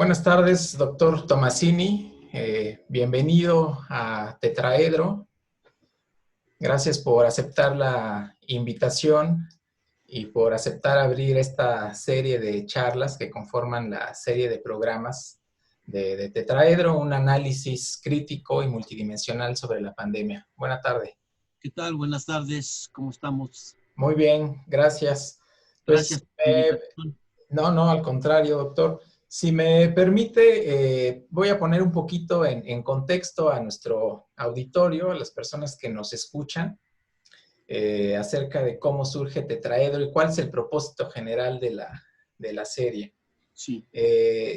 Buenas tardes, doctor Tomasini. Bienvenido a Tetraedro. Gracias por aceptar la invitación y por aceptar abrir esta serie de charlas que conforman la serie de programas de Tetraedro, un análisis crítico y multidimensional sobre la pandemia. Buenas tardes. ¿Qué tal? Buenas tardes. ¿Cómo estamos? Muy bien, gracias. Gracias Pues, por la invitación. no, al contrario, doctor. Si me permite, voy a poner un poquito en contexto a nuestro auditorio, a las personas que nos escuchan, acerca de cómo surge Tetraedro y cuál es el propósito general de la serie. Sí.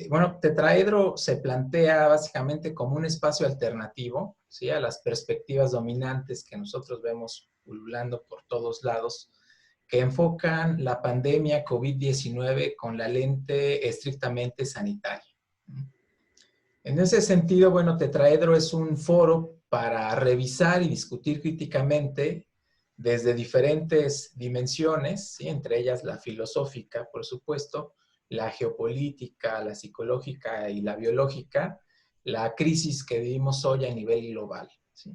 Bueno, Tetraedro se plantea básicamente como un espacio alternativo, ¿sí?, a las perspectivas dominantes que nosotros vemos pululando por todos lados, que enfocan la pandemia COVID-19 con la lente estrictamente sanitaria. En ese sentido, bueno, Tetraedro es un foro para revisar y discutir críticamente desde diferentes dimensiones, ¿sí?, entre ellas la filosófica, por supuesto, la geopolítica, la psicológica y la biológica, la crisis que vivimos hoy a nivel global, ¿sí?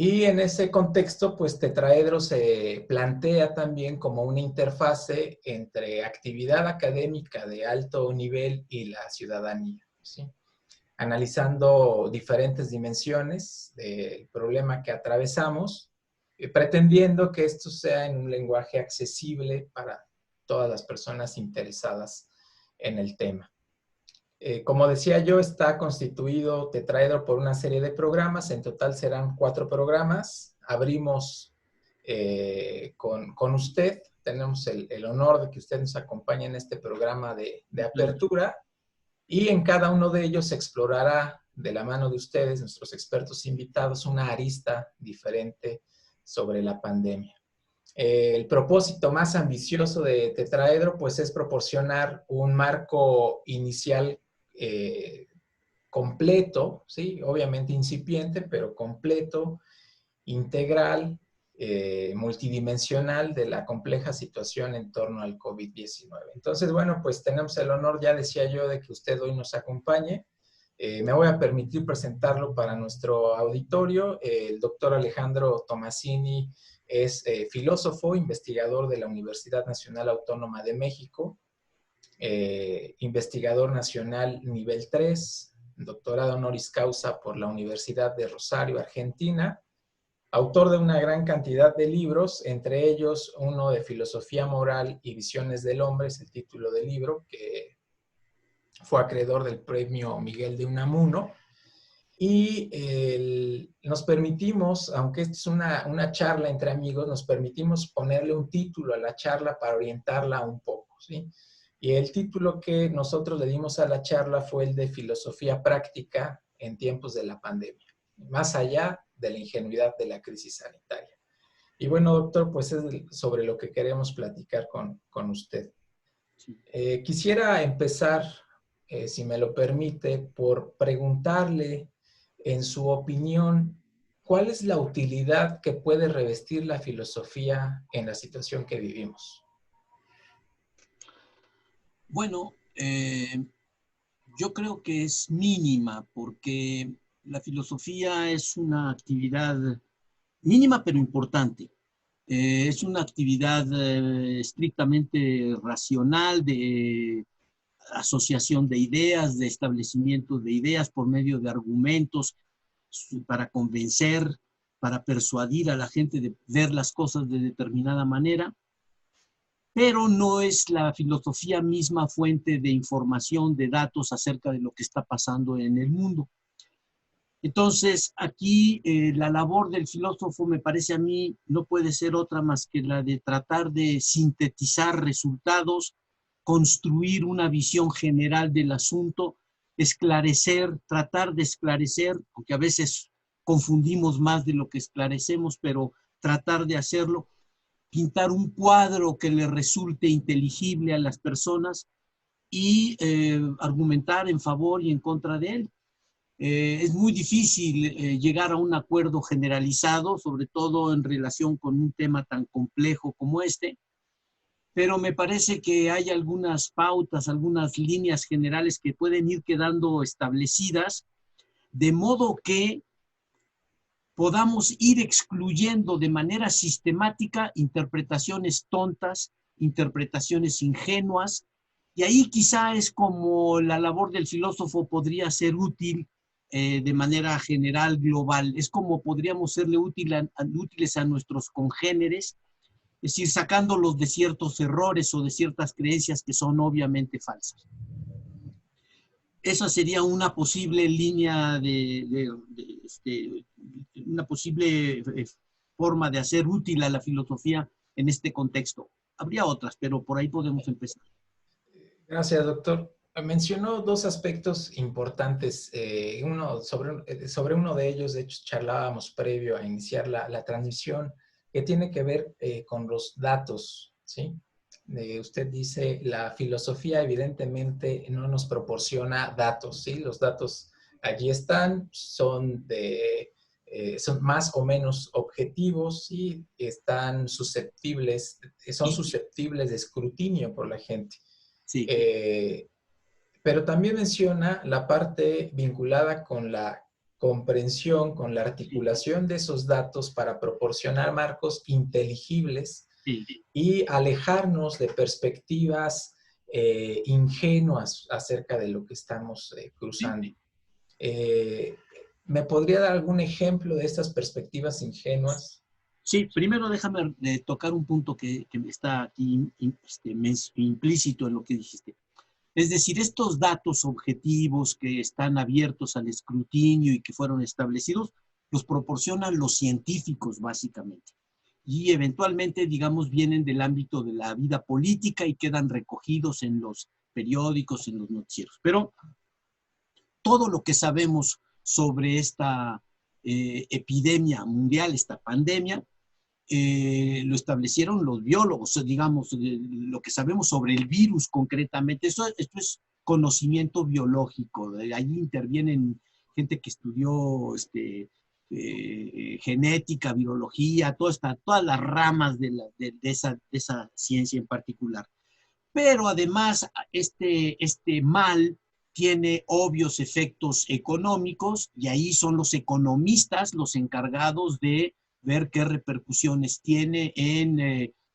Y en ese contexto, pues Tetraedro se plantea también como una interfase entre actividad académica de alto nivel y la ciudadanía, ¿sí?, analizando diferentes dimensiones del problema que atravesamos, pretendiendo que esto sea en un lenguaje accesible para todas las personas interesadas en el tema. Como decía yo, está constituido Tetraedro por una serie de programas. En total serán 4 programas. Abrimos con usted. Tenemos el honor de que usted nos acompañe en este programa de apertura. Y en cada uno de ellos se explorará de la mano de ustedes, nuestros expertos invitados, una arista diferente sobre la pandemia. El propósito más ambicioso de Tetraedro, pues, es proporcionar un marco inicial completo, ¿sí?, obviamente incipiente, pero completo, integral, multidimensional de la compleja situación en torno al COVID-19. Entonces, bueno, pues tenemos el honor, ya decía yo, de que usted hoy nos acompañe. Me voy a permitir presentarlo para nuestro auditorio. El doctor Alejandro Tomasini es filósofo, investigador de la Universidad Nacional Autónoma de México, investigador nacional nivel 3, doctorado honoris causa por la Universidad de Rosario, Argentina, autor de una gran cantidad de libros, entre ellos uno de Filosofía Moral y Visiones del Hombre, es el título del libro, que fue acreedor del premio Miguel de Unamuno. Y nos permitimos, aunque esta es una charla entre amigos, nos permitimos ponerle un título a la charla para orientarla un poco, ¿sí? Y el título que nosotros le dimos a la charla fue el de Filosofía Práctica en tiempos de la pandemia, más allá de la ingenuidad de la crisis sanitaria. Y bueno, doctor, pues es sobre lo que queremos platicar con usted. Quisiera empezar, si me lo permite, por preguntarle, en su opinión, ¿cuál es la utilidad que puede revestir la filosofía en la situación que vivimos? Bueno, yo creo que es mínima porque la filosofía es una actividad mínima pero importante. Es una actividad estrictamente racional de asociación de ideas, de establecimiento de ideas por medio de argumentos para convencer, para persuadir a la gente de ver las cosas de determinada manera, pero no es la filosofía misma fuente de información, de datos acerca de lo que está pasando en el mundo. Entonces, aquí la labor del filósofo, me parece a mí, no puede ser otra más que la de tratar de sintetizar resultados, construir una visión general del asunto, esclarecer, tratar de esclarecer, porque a veces confundimos más de lo que esclarecemos, pero tratar de hacerlo, pintar un cuadro que le resulte inteligible a las personas y argumentar en favor y en contra de él. Es muy difícil llegar a un acuerdo generalizado, sobre todo en relación con un tema tan complejo como este, pero me parece que hay algunas pautas, algunas líneas generales que pueden ir quedando establecidas, de modo que podamos ir excluyendo de manera sistemática interpretaciones tontas, interpretaciones ingenuas, y ahí quizá es como la labor del filósofo podría ser útil de manera general, global. Es como podríamos serle útiles a nuestros congéneres, es decir, sacándolos de ciertos errores o de ciertas creencias que son obviamente falsas. Esa sería una posible línea una posible forma de hacer útil a la filosofía en este contexto. Habría otras, pero por ahí podemos empezar. Gracias, doctor. Mencionó dos aspectos importantes. Sobre uno de ellos, de hecho, charlábamos previo a iniciar la transmisión, que tiene que ver con los datos, ¿sí? Usted dice, la filosofía evidentemente no nos proporciona datos, ¿sí? Los datos allí están, son más o menos objetivos y son susceptibles de escrutinio por la gente. Sí. Pero también menciona la parte vinculada con la comprensión, con la articulación de esos datos para proporcionar marcos inteligibles y alejarnos de perspectivas ingenuas acerca de lo que estamos cruzando. ¿Me podría dar algún ejemplo de estas perspectivas ingenuas? Sí, primero déjame tocar un punto que está aquí implícito en lo que dijiste. Es decir, estos datos objetivos que están abiertos al escrutinio y que fueron establecidos, los proporcionan los científicos básicamente. Y eventualmente, digamos, vienen del ámbito de la vida política y quedan recogidos en los periódicos, en los noticieros. Pero todo lo que sabemos sobre esta epidemia mundial, esta pandemia, lo establecieron los biólogos, digamos, lo que sabemos sobre el virus concretamente. Esto es conocimiento biológico. Allí intervienen gente que estudió genética, virología, todas las ramas de esa ciencia en particular. Pero además, este mal tiene obvios efectos económicos y ahí son los economistas los encargados de ver qué repercusiones tiene en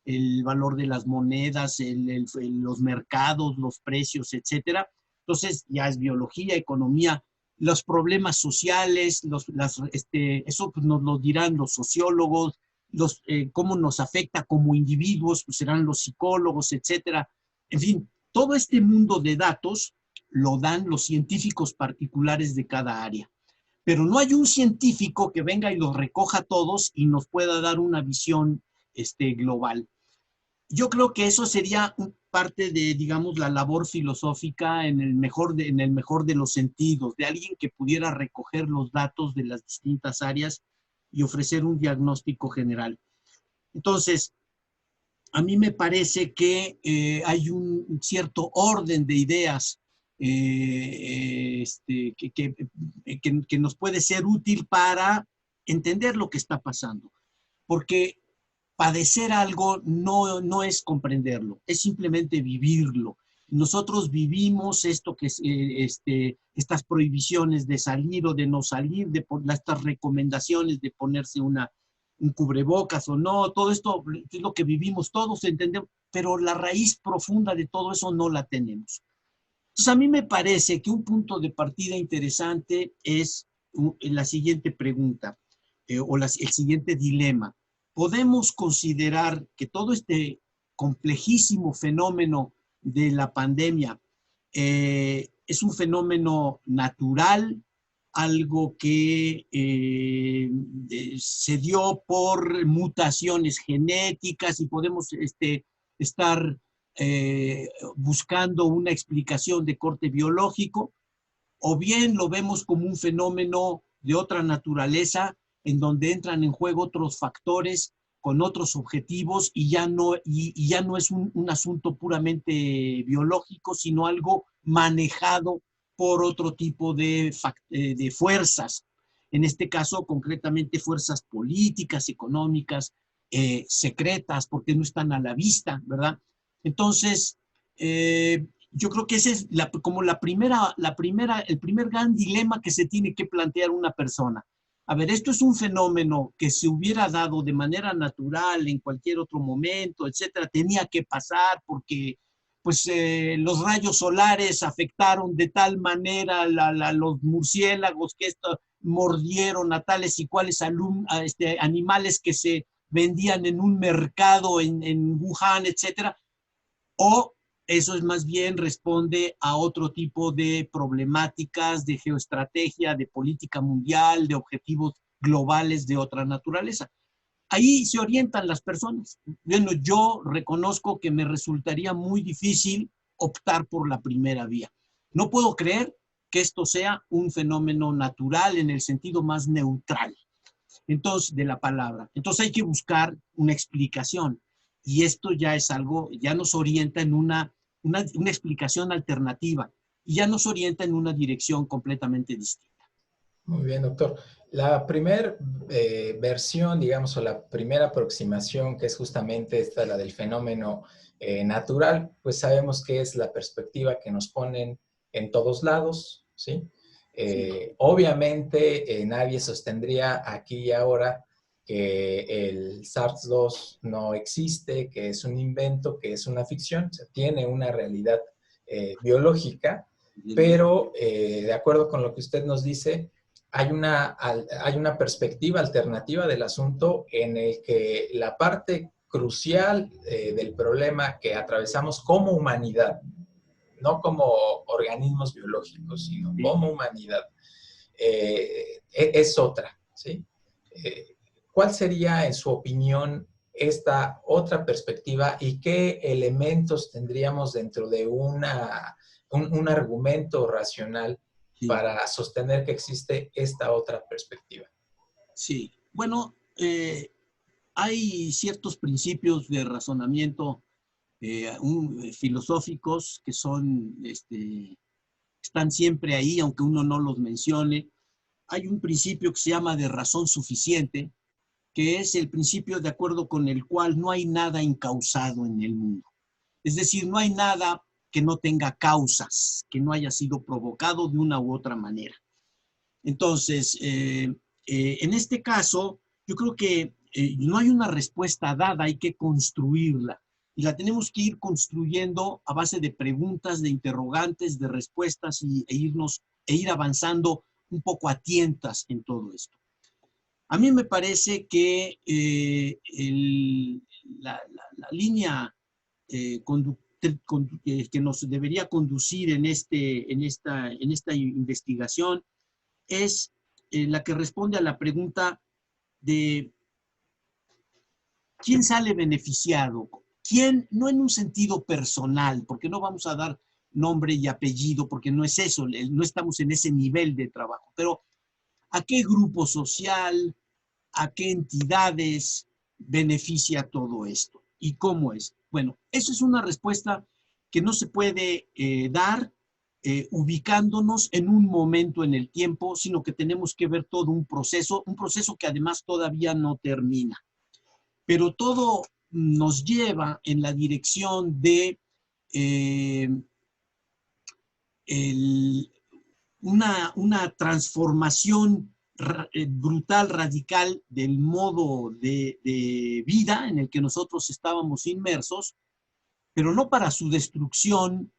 el valor de las monedas, los mercados, los precios, etcétera. Entonces ya es biología, economía, los problemas sociales, eso pues nos lo dirán los sociólogos, cómo nos afecta como individuos, pues serán los psicólogos, etcétera. En fin, todo este mundo de datos lo dan los científicos particulares de cada área. Pero no hay un científico que venga y los recoja todos y nos pueda dar una visión global. Yo creo que eso sería parte de, digamos, la labor filosófica en el mejor de los sentidos, de alguien que pudiera recoger los datos de las distintas áreas y ofrecer un diagnóstico general. Entonces, a mí me parece que hay un cierto orden de ideas que nos puede ser útil para entender lo que está pasando. Porque padecer algo no es comprenderlo, es simplemente vivirlo. Nosotros vivimos estas prohibiciones de salir o de no salir, estas recomendaciones de ponerse un cubrebocas o no, todo esto es lo que vivimos todos, entendemos, pero la raíz profunda de todo eso no la tenemos. Entonces, a mí me parece que un punto de partida interesante es la siguiente pregunta el siguiente dilema. ¿Podemos considerar que todo este complejísimo fenómeno de la pandemia es un fenómeno natural, algo que se dio por mutaciones genéticas y podemos estar buscando una explicación de corte biológico, o bien lo vemos como un fenómeno de otra naturaleza en donde entran en juego otros factores con otros objetivos y ya no es un asunto puramente biológico, sino algo manejado por otro tipo de fuerzas. En este caso, concretamente, fuerzas políticas, económicas, secretas, porque no están a la vista, ¿verdad? Entonces, yo creo que ese es como el primer gran dilema que se tiene que plantear una persona. A ver, esto es un fenómeno que se hubiera dado de manera natural en cualquier otro momento, etcétera, tenía que pasar porque pues los rayos solares afectaron de tal manera a los murciélagos que esto mordieron a tales y cuales animales que se vendían en un mercado en Wuhan, etcétera, o eso es más bien responde a otro tipo de problemáticas de geoestrategia, de política mundial, de objetivos globales de otra naturaleza. Ahí se orientan las personas. Bueno, yo reconozco que me resultaría muy difícil optar por la primera vía. No puedo creer que esto sea un fenómeno natural en el sentido más neutral, entonces, de la palabra. Entonces hay que buscar una explicación. Y esto ya es algo, ya nos orienta en una explicación alternativa y ya nos orienta en una dirección completamente distinta. Muy bien, doctor. La primera versión, digamos, o la primera aproximación, que es justamente esta, la del fenómeno natural, pues sabemos que es la perspectiva que nos ponen en todos lados, ¿sí? Obviamente nadie sostendría aquí y ahora que el SARS-2 no existe, que es un invento, que es una ficción, o sea, tiene una realidad biológica, pero de acuerdo con lo que usted nos dice, hay una perspectiva alternativa del asunto en el que la parte crucial del problema que atravesamos como humanidad, no como organismos biológicos, sino como humanidad, es otra, ¿sí? ¿Cuál sería, en su opinión, esta otra perspectiva y qué elementos tendríamos dentro de un argumento racional para sostener que existe esta otra perspectiva? Sí, bueno, hay ciertos principios de razonamiento filosóficos que están siempre ahí, aunque uno no los mencione. Hay un principio que se llama de razón suficiente, que es el principio de acuerdo con el cual no hay nada incausado en el mundo. Es decir, no hay nada que no tenga causas, que no haya sido provocado de una u otra manera. Entonces, en este caso, yo creo que no hay una respuesta dada, hay que construirla. Y la tenemos que ir construyendo a base de preguntas, de interrogantes, de respuestas e ir avanzando un poco a tientas en todo esto. A mí me parece que la línea que nos debería conducir en esta investigación es la que responde a la pregunta de quién sale beneficiado, quién, no en un sentido personal, porque no vamos a dar nombre y apellido, porque no es eso, no estamos en ese nivel de trabajo, pero ¿a qué grupo social, a qué entidades beneficia todo esto? ¿Y cómo es? Bueno, esa es una respuesta que no se puede dar ubicándonos en un momento en el tiempo, sino que tenemos que ver todo un proceso que además todavía no termina. Pero todo nos lleva en la dirección de una transformación brutal, radical del modo de vida en el que nosotros estábamos inmersos, pero no para su destrucción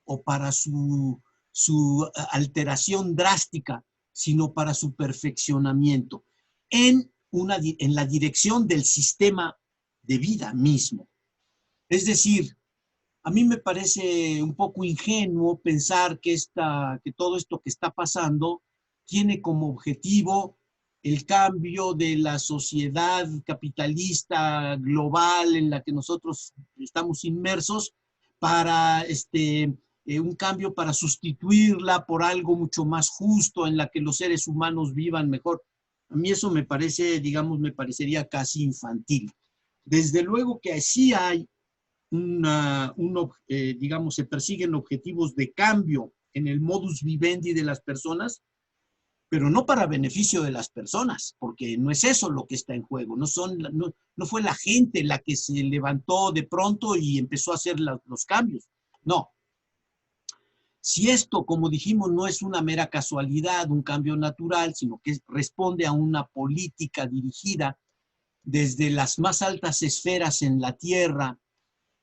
o para su alteración drástica, sino para su perfeccionamiento en la dirección del sistema de vida mismo. Es decir, a mí me parece un poco ingenuo pensar que todo esto que está pasando tiene como objetivo el cambio de la sociedad capitalista global en la que nosotros estamos inmersos para un cambio para sustituirla por algo mucho más justo en la que los seres humanos vivan mejor. A mí eso me parece, digamos, me parecería casi infantil. Desde luego que sí hay digamos, se persiguen objetivos de cambio en el modus vivendi de las personas, pero no para beneficio de las personas, porque no es eso lo que está en juego. No fue la gente la que se levantó de pronto y empezó a hacer los cambios. No. Si esto, como dijimos, no es una mera casualidad, un cambio natural, sino que responde a una política dirigida desde las más altas esferas en la tierra,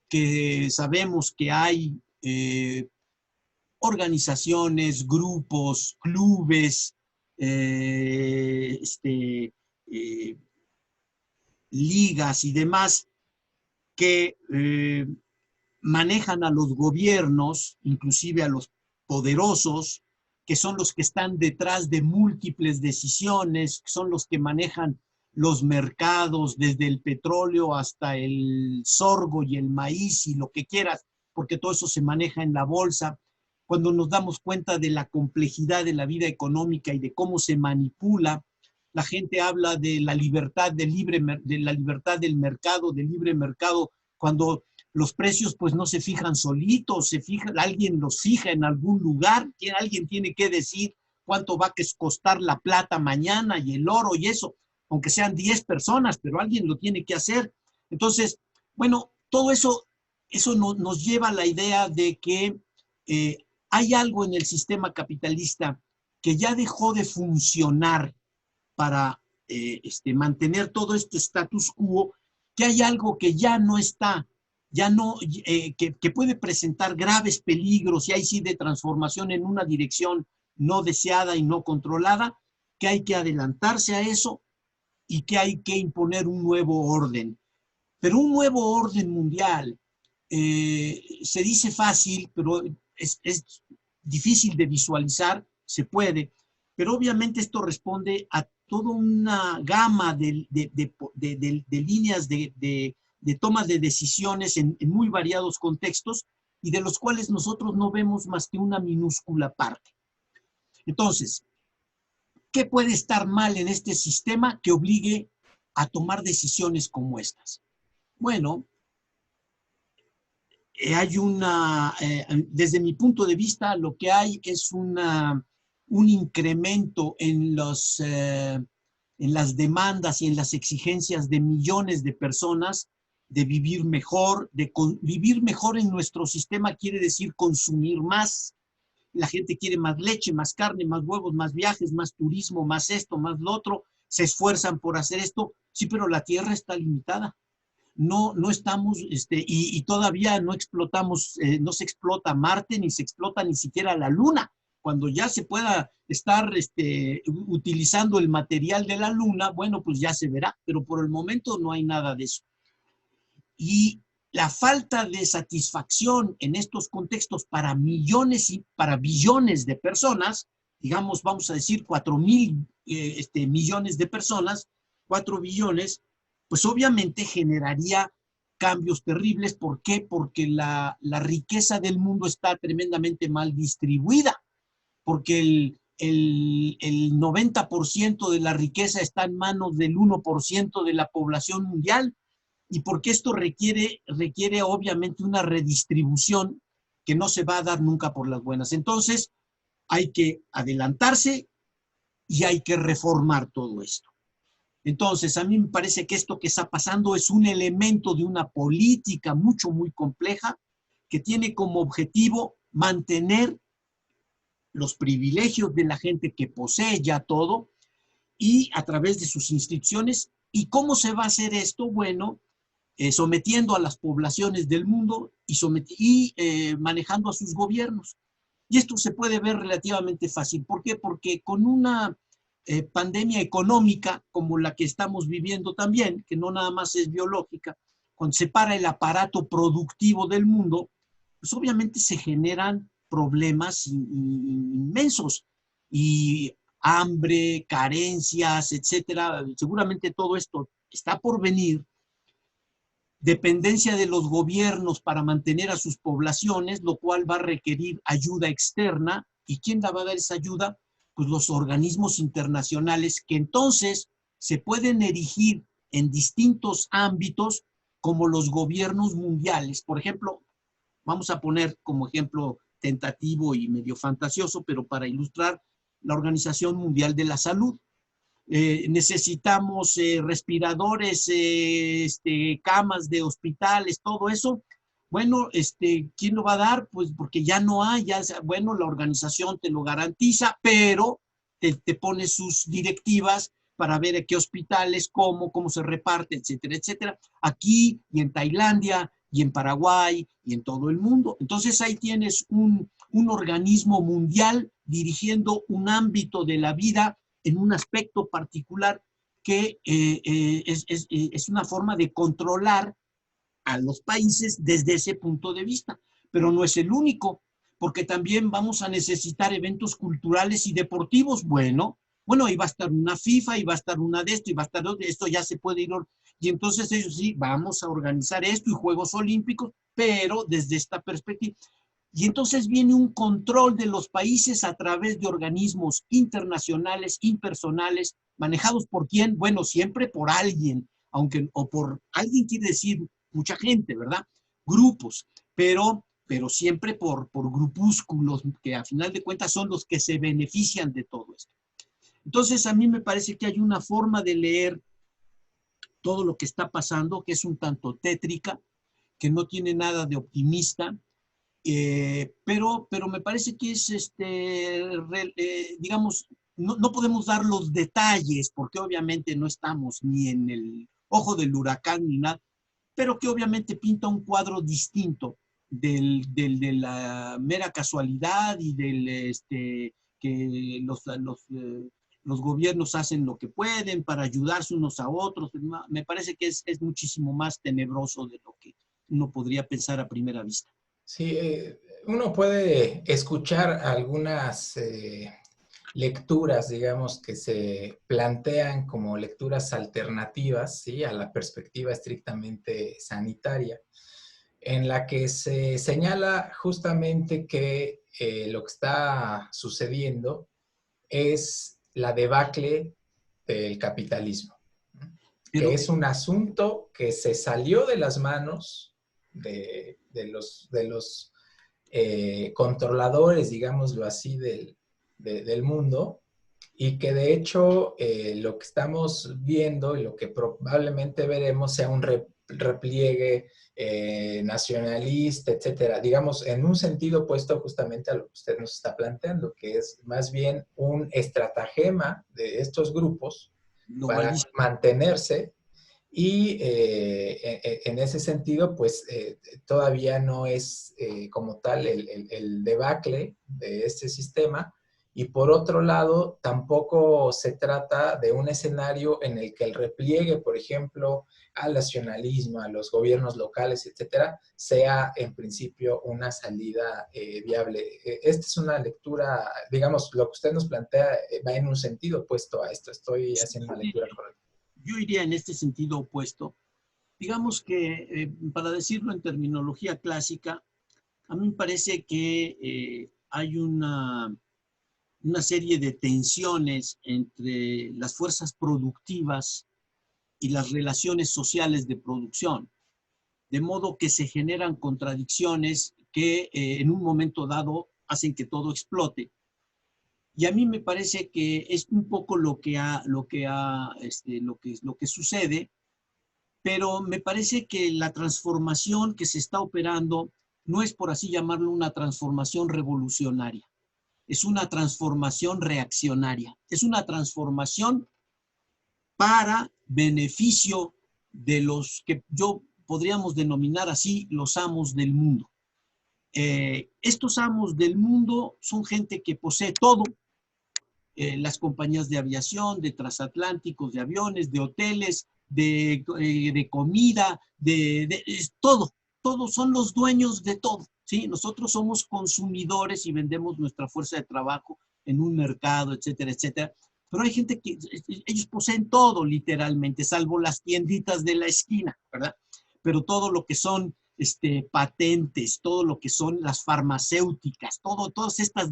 que sabemos que hay organizaciones, grupos, clubes, ligas y demás que manejan a los gobiernos, inclusive a los poderosos, que son los que están detrás de múltiples decisiones, son los que manejan los mercados, desde el petróleo hasta el sorgo y el maíz y lo que quieras, porque todo eso se maneja en la bolsa. Cuando nos damos cuenta de la complejidad de la vida económica y de cómo se manipula, la gente habla de la libertad, de la libertad del mercado, del libre mercado, cuando los precios pues no se fijan solitos, alguien los fija en algún lugar, alguien tiene que decir cuánto va a costar la plata mañana y el oro y eso, aunque sean 10 personas, pero alguien lo tiene que hacer. Entonces, bueno, todo eso nos lleva a la idea de que hay algo en el sistema capitalista que ya dejó de funcionar para mantener todo este status quo, que hay algo que ya no está, ya no, que puede presentar graves peligros y ahí sí de transformación en una dirección no deseada y no controlada, que hay que adelantarse a eso y que hay que imponer un nuevo orden. Pero un nuevo orden mundial se dice fácil, pero es difícil de visualizar, se puede, pero obviamente esto responde a toda una gama de líneas de toma de decisiones en muy variados contextos y de los cuales nosotros no vemos más que una minúscula parte. Entonces, ¿qué puede estar mal en este sistema que obligue a tomar decisiones como estas? Bueno, desde mi punto de vista, lo que hay es un incremento en las demandas y en las exigencias de millones de personas de vivir mejor, vivir mejor en nuestro sistema quiere decir consumir más. La gente quiere más leche, más carne, más huevos, más viajes, más turismo, más esto, más lo otro. Se esfuerzan por hacer esto. Sí, pero la tierra está limitada. No estamos, y todavía no explotamos, no se explota Marte, ni se explota ni siquiera la Luna. Cuando ya se pueda estar utilizando el material de la Luna, bueno, pues ya se verá, pero por el momento no hay nada de eso. Y la falta de satisfacción en estos contextos para millones y para billones de personas, digamos, vamos a decir 4,000 millones de personas, 4 billones, pues obviamente generaría cambios terribles. ¿Por qué? Porque la riqueza del mundo está tremendamente mal distribuida, porque el 90% de la riqueza está en manos del 1% de la población mundial, y porque esto requiere obviamente una redistribución que no se va a dar nunca por las buenas. Entonces, hay que adelantarse y hay que reformar todo esto. Entonces, a mí me parece que esto que está pasando es un elemento de una política muy compleja que tiene como objetivo mantener los privilegios de la gente que posee ya todo y a través de sus instituciones. ¿Y cómo se va a hacer esto? Bueno, sometiendo a las poblaciones del mundo y manejando a sus gobiernos. Y esto se puede ver relativamente fácil. ¿Por qué? Porque con una pandemia económica como la que estamos viviendo también, que no nada más es biológica, cuando se para el aparato productivo del mundo, pues obviamente se generan problemas inmensos y hambre, carencias, etcétera. Seguramente todo esto está por venir. Dependencia de los gobiernos para mantener a sus poblaciones, lo cual va a requerir ayuda externa. ¿Y quién la va a dar esa ayuda? Pues los organismos internacionales, que entonces se pueden erigir en distintos ámbitos como los gobiernos mundiales. Por ejemplo, vamos a poner como ejemplo tentativo y medio fantasioso, pero para ilustrar, la Organización Mundial de la Salud. Necesitamos respiradores, camas de hospitales, todo eso. Bueno, ¿quién lo va a dar? Pues porque ya no hay, bueno, la organización te lo garantiza, pero te pone sus directivas para ver a qué hospitales, cómo se reparte, etcétera, etcétera. Aquí y en Tailandia y en Paraguay y en todo el mundo. Entonces ahí tienes un organismo mundial dirigiendo un ámbito de la vida en un aspecto particular que es una forma de controlar a los países desde ese punto de vista. Pero no es el único, porque también vamos a necesitar eventos culturales y deportivos. Bueno, ahí va a estar una FIFA, y va a estar una de esto, y va a estar esto, ya se puede ir. Y entonces ellos sí, vamos a organizar esto y Juegos Olímpicos, pero desde esta perspectiva. Y entonces viene un control de los países a través de organismos internacionales, impersonales, manejados por quién, bueno, siempre por alguien, o por alguien quiere decir mucha gente, ¿verdad? Grupos, pero siempre por grupúsculos que a final de cuentas son los que se benefician de todo esto. Entonces a mí me parece que hay una forma de leer todo lo que está pasando que es un tanto tétrica, que no tiene nada de optimista, pero me parece que es, digamos, no podemos dar los detalles, porque obviamente no estamos ni en el ojo del huracán ni nada, pero que obviamente pinta un cuadro distinto de la mera casualidad y que los gobiernos hacen lo que pueden para ayudarse unos a otros. Me parece que es muchísimo más tenebroso de lo que uno podría pensar a primera vista. Sí, uno puede escuchar algunas lecturas, digamos, que se plantean como lecturas alternativas, ¿sí?, a la perspectiva estrictamente sanitaria, en la que se señala justamente que lo que está sucediendo es la debacle del capitalismo, que es un asunto que se salió de las manos de los controladores, digámoslo así, del mundo, y que de hecho lo que estamos viendo y lo que probablemente veremos sea un repliegue nacionalista, etcétera, digamos, en un sentido opuesto justamente a lo que usted nos está planteando, que es más bien un estratagema de estos grupos para mantenerse. Y en ese sentido, pues todavía no es como tal el debacle de este sistema. Y por otro lado, tampoco se trata de un escenario en el que el repliegue, por ejemplo, al nacionalismo, a los gobiernos locales, etcétera, sea en principio una salida viable. Esta es una lectura, digamos, lo que usted nos plantea va en un sentido opuesto a esto. Estoy haciendo una lectura correcta. Yo iría en este sentido opuesto. Digamos que, para decirlo en terminología clásica, a mí me parece que hay una serie de tensiones entre las fuerzas productivas y las relaciones sociales de producción, de modo que se generan contradicciones que en un momento dado hacen que todo explote. Y a mí me parece que es un poco lo que sucede, pero me parece que la transformación que se está operando no es, por así llamarlo, una transformación revolucionaria. Es una transformación reaccionaria. Es una transformación para beneficio de los que podríamos denominar así los amos del mundo. Estos amos del mundo son gente que posee todo, las compañías de aviación, de transatlánticos, de aviones, de hoteles, de comida, todo. Todos son los dueños de todo, ¿sí? Nosotros somos consumidores y vendemos nuestra fuerza de trabajo en un mercado, etcétera, etcétera. Pero hay gente que ellos poseen todo literalmente, salvo las tienditas de la esquina, ¿verdad? Pero todo lo que son patentes, todo lo que son las farmacéuticas, todas estas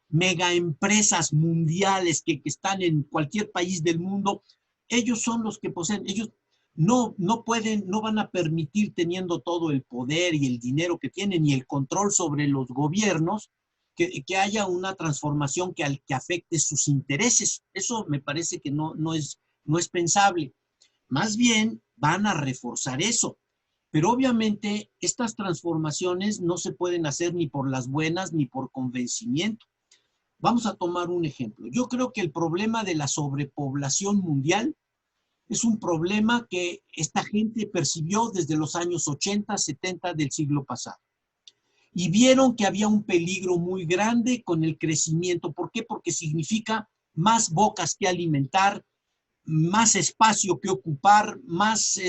mega empresas mundiales que están en cualquier país del mundo, ellos son los que poseen, ellos no pueden, no van a permitir, teniendo todo el poder y el dinero que tienen y el control sobre los gobiernos, que haya una transformación que afecte sus intereses. Eso me parece que no es pensable. Más bien van a reforzar eso. Pero obviamente estas transformaciones no se pueden hacer ni por las buenas ni por convencimiento. Vamos a tomar un ejemplo. Yo creo que el problema de la sobrepoblación mundial es un problema que esta gente percibió desde los años 80, 70 del siglo pasado. Y vieron que había un peligro muy grande con el crecimiento. ¿Por qué? Porque significa más bocas que alimentar, más espacio que ocupar, más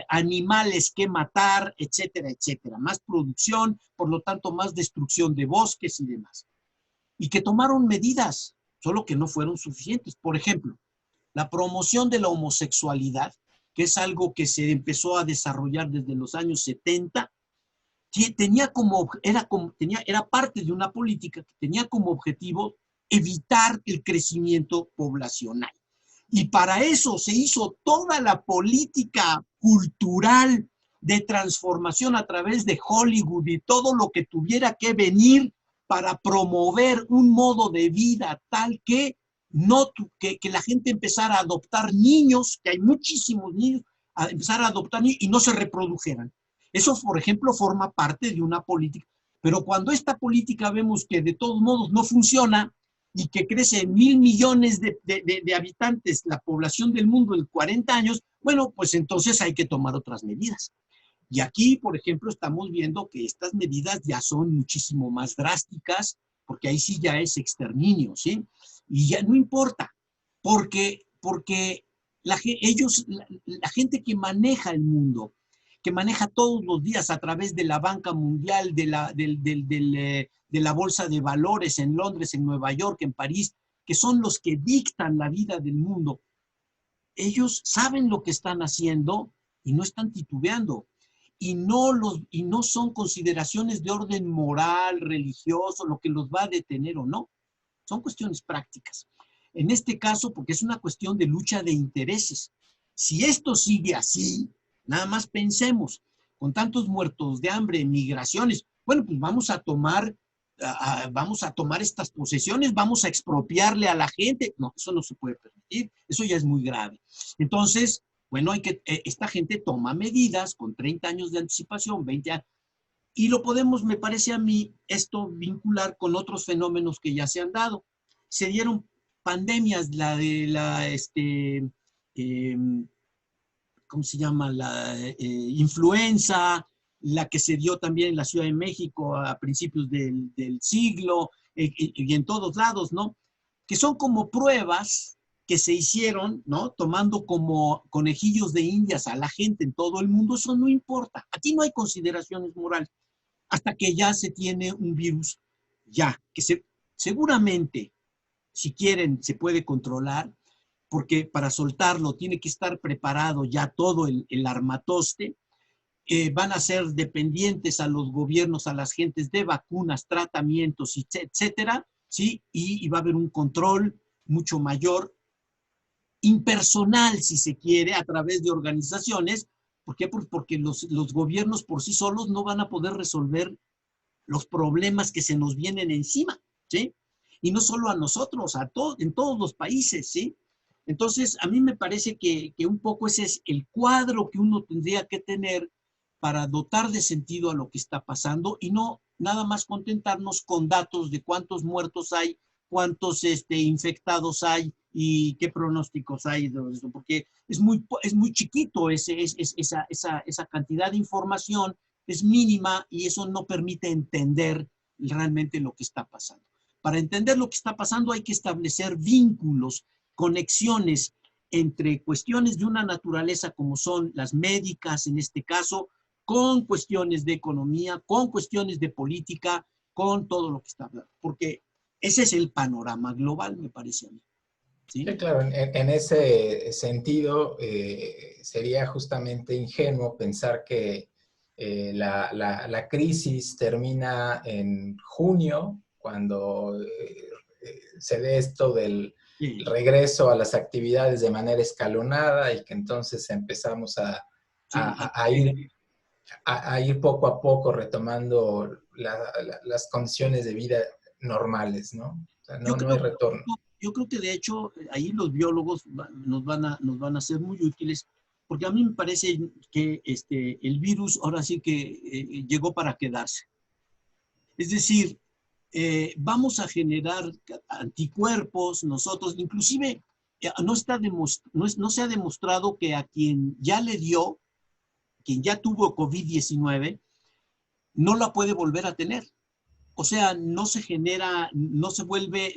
animales que matar, etcétera, etcétera. Más producción, por lo tanto, más destrucción de bosques y demás. Y que tomaron medidas, solo que no fueron suficientes. Por ejemplo, la promoción de la homosexualidad, que es algo que se empezó a desarrollar desde los años 70, era parte de una política que tenía como objetivo evitar el crecimiento poblacional. Y para eso se hizo toda la política cultural de transformación a través de Hollywood y todo lo que tuviera que venir para promover un modo de vida tal que la gente empezara a adoptar niños, que hay muchísimos niños, a empezar a adoptar niños y no se reprodujeran. Eso, por ejemplo, forma parte de una política. Pero cuando esta política vemos que de todos modos no funciona y que crece en 1.000 millones de habitantes la población del mundo en 40 años, bueno, pues entonces hay que tomar otras medidas. Y aquí, por ejemplo, estamos viendo que estas medidas ya son muchísimo más drásticas, porque ahí sí ya es exterminio, ¿sí? Y ya no importa, porque la gente que maneja el mundo, que maneja todos los días a través de la banca mundial, de la bolsa de valores en Londres, en Nueva York, en París, que son los que dictan la vida del mundo, ellos saben lo que están haciendo y no están titubeando. Y no son consideraciones de orden moral, religioso, lo que los va a detener o no. Son cuestiones prácticas. En este caso, porque es una cuestión de lucha de intereses. Si esto sigue así, nada más pensemos, con tantos muertos de hambre, migraciones, bueno, pues vamos a tomar estas posesiones, vamos a expropiarle a la gente. No, eso no se puede permitir, eso ya es muy grave. Entonces, bueno, esta gente toma medidas con 30 años de anticipación, 20 años, y lo podemos, me parece a mí, esto vincular con otros fenómenos que ya se han dado. Se dieron pandemias, la de ¿cómo se llama? La influenza, la que se dio también en la Ciudad de México a principios del siglo, y en todos lados, ¿no? Que son como pruebas que se hicieron, ¿no? Tomando como conejillos de indias a la gente en todo el mundo. Eso no importa. Aquí no hay consideraciones morales. Hasta que ya se tiene un virus, seguramente, si quieren, se puede controlar, porque para soltarlo tiene que estar preparado ya todo el armatoste. Van a ser dependientes a los gobiernos, a las gentes de vacunas, tratamientos, etcétera, ¿sí? Y va a haber un control mucho mayor, impersonal, si se quiere, a través de organizaciones. ¿Por qué? Porque los gobiernos por sí solos no van a poder resolver los problemas que se nos vienen encima, ¿sí? Y no solo a nosotros, en todos los países, ¿sí? Entonces, a mí me parece que un poco ese es el cuadro que uno tendría que tener para dotar de sentido a lo que está pasando y no nada más contentarnos con datos de cuántos muertos hay, cuántos infectados hay y qué pronósticos hay, porque es muy chiquito esa cantidad de información, es mínima y eso no permite entender realmente lo que está pasando. Para entender lo que está pasando hay que establecer vínculos, conexiones entre cuestiones de una naturaleza como son las médicas en este caso, con cuestiones de economía, con cuestiones de política, con todo lo que está hablando, porque ese es el panorama global, me parece a mí. Sí, claro, en ese sentido sería justamente ingenuo pensar que la crisis termina en junio, cuando se dé esto del regreso a las actividades de manera escalonada y que entonces empezamos a ir poco a poco retomando las condiciones de vida normales, ¿no? O sea, Yo no hay creo, retorno. yo creo que de hecho ahí los biólogos nos van a ser muy útiles, porque a mí me parece que el virus ahora sí que llegó para quedarse. Es decir, vamos a generar anticuerpos nosotros, inclusive no se ha demostrado que a quien ya le dio, quien ya tuvo COVID-19, no la puede volver a tener. O sea, no se genera, no se vuelve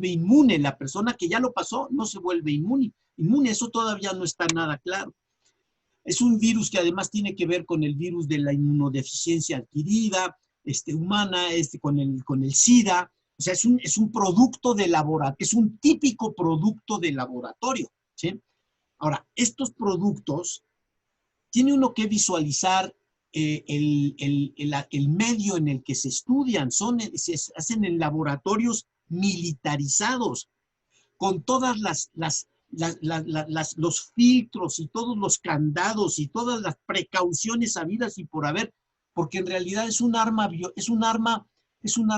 inmune. La persona que ya lo pasó no se vuelve inmune. Eso todavía no está nada claro. Es un virus que además tiene que ver con el virus de la inmunodeficiencia adquirida, humana, con el SIDA. O sea, es un producto de laboratorio, es un típico producto de laboratorio, ¿sí? Ahora, estos productos tiene uno que visualizar el medio en el que se estudian, se hacen en laboratorios militarizados, con todas los filtros y todos los candados y todas las precauciones habidas y por haber, porque en realidad es un arma biológica, es un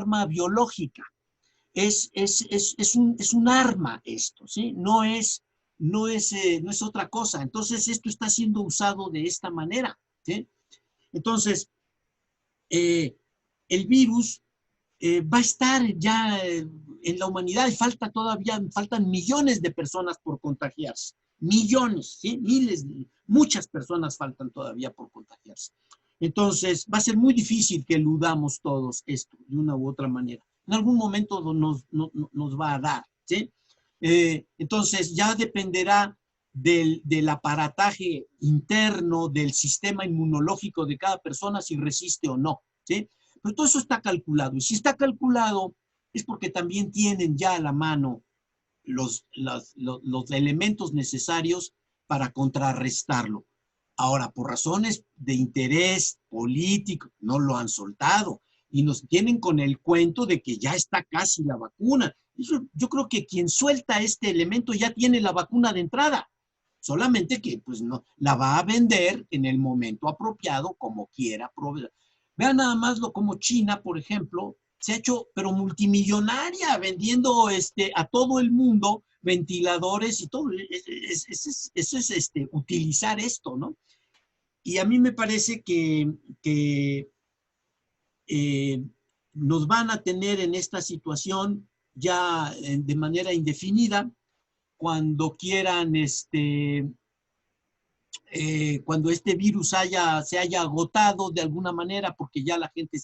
arma esto, ¿sí? No es otra cosa. Entonces, esto está siendo usado de esta manera, ¿sí? Entonces, el virus va a estar ya en la humanidad y faltan millones de personas por contagiarse. Millones, ¿sí? Miles, muchas personas faltan todavía por contagiarse. Entonces, va a ser muy difícil que eludamos todos esto de una u otra manera. En algún momento nos va a dar, ¿sí? Entonces, ya dependerá del aparataje interno, del sistema inmunológico de cada persona, si resiste o no, ¿sí? Pero todo eso está calculado. Y si está calculado, es porque también tienen ya a la mano los elementos necesarios para contrarrestarlo. Ahora, por razones de interés político, no lo han soltado y nos tienen con el cuento de que ya está casi la vacuna. Yo creo que quien suelta este elemento ya tiene la vacuna de entrada, solamente que pues no la va a vender en el momento apropiado, como quiera. Vean nada más como China, por ejemplo, se ha hecho, pero multimillonaria, vendiendo a todo el mundo ventiladores y todo. Eso es utilizar esto, ¿no? Y a mí me parece que nos van a tener en esta situación ya de manera indefinida cuando quieran, cuando este virus se haya agotado de alguna manera, porque ya la gente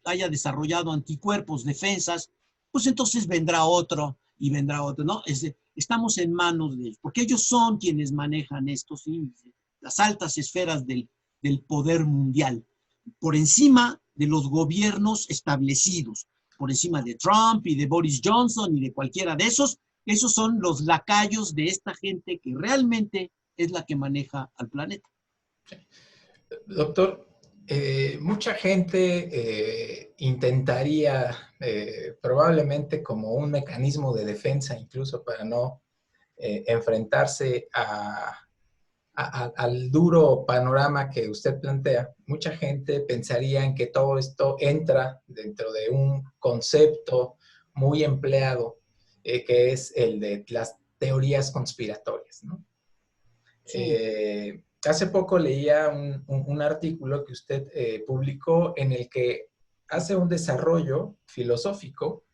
haya desarrollado anticuerpos, defensas, pues entonces vendrá otro y vendrá otro, ¿no? Estamos en manos de ellos, porque ellos son quienes manejan esto, ¿sí? Las altas esferas del poder mundial, por encima de los gobiernos establecidos, por encima de Trump y de Boris Johnson y de cualquiera de esos son los lacayos de esta gente que realmente es la que maneja al planeta. Doctor, mucha gente intentaría probablemente como un mecanismo de defensa, incluso para no enfrentarse al duro panorama que usted plantea, mucha gente pensaría en que todo esto entra dentro de un concepto muy empleado, que es el de las teorías conspiratorias, ¿no? Sí. Hace poco leía un artículo que usted publicó en el que hace un desarrollo filosófico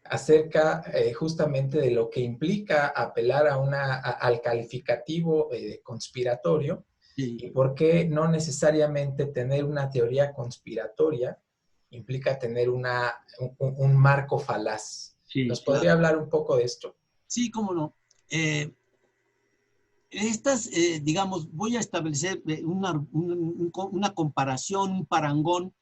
acerca justamente de lo que implica apelar al calificativo conspiratorio, Sí. y por qué no necesariamente tener una teoría conspiratoria implica tener un marco falaz. Sí, ¿Nos claro. podría hablar un poco de esto? Sí, cómo no. Digamos, voy a establecer una comparación, un parangón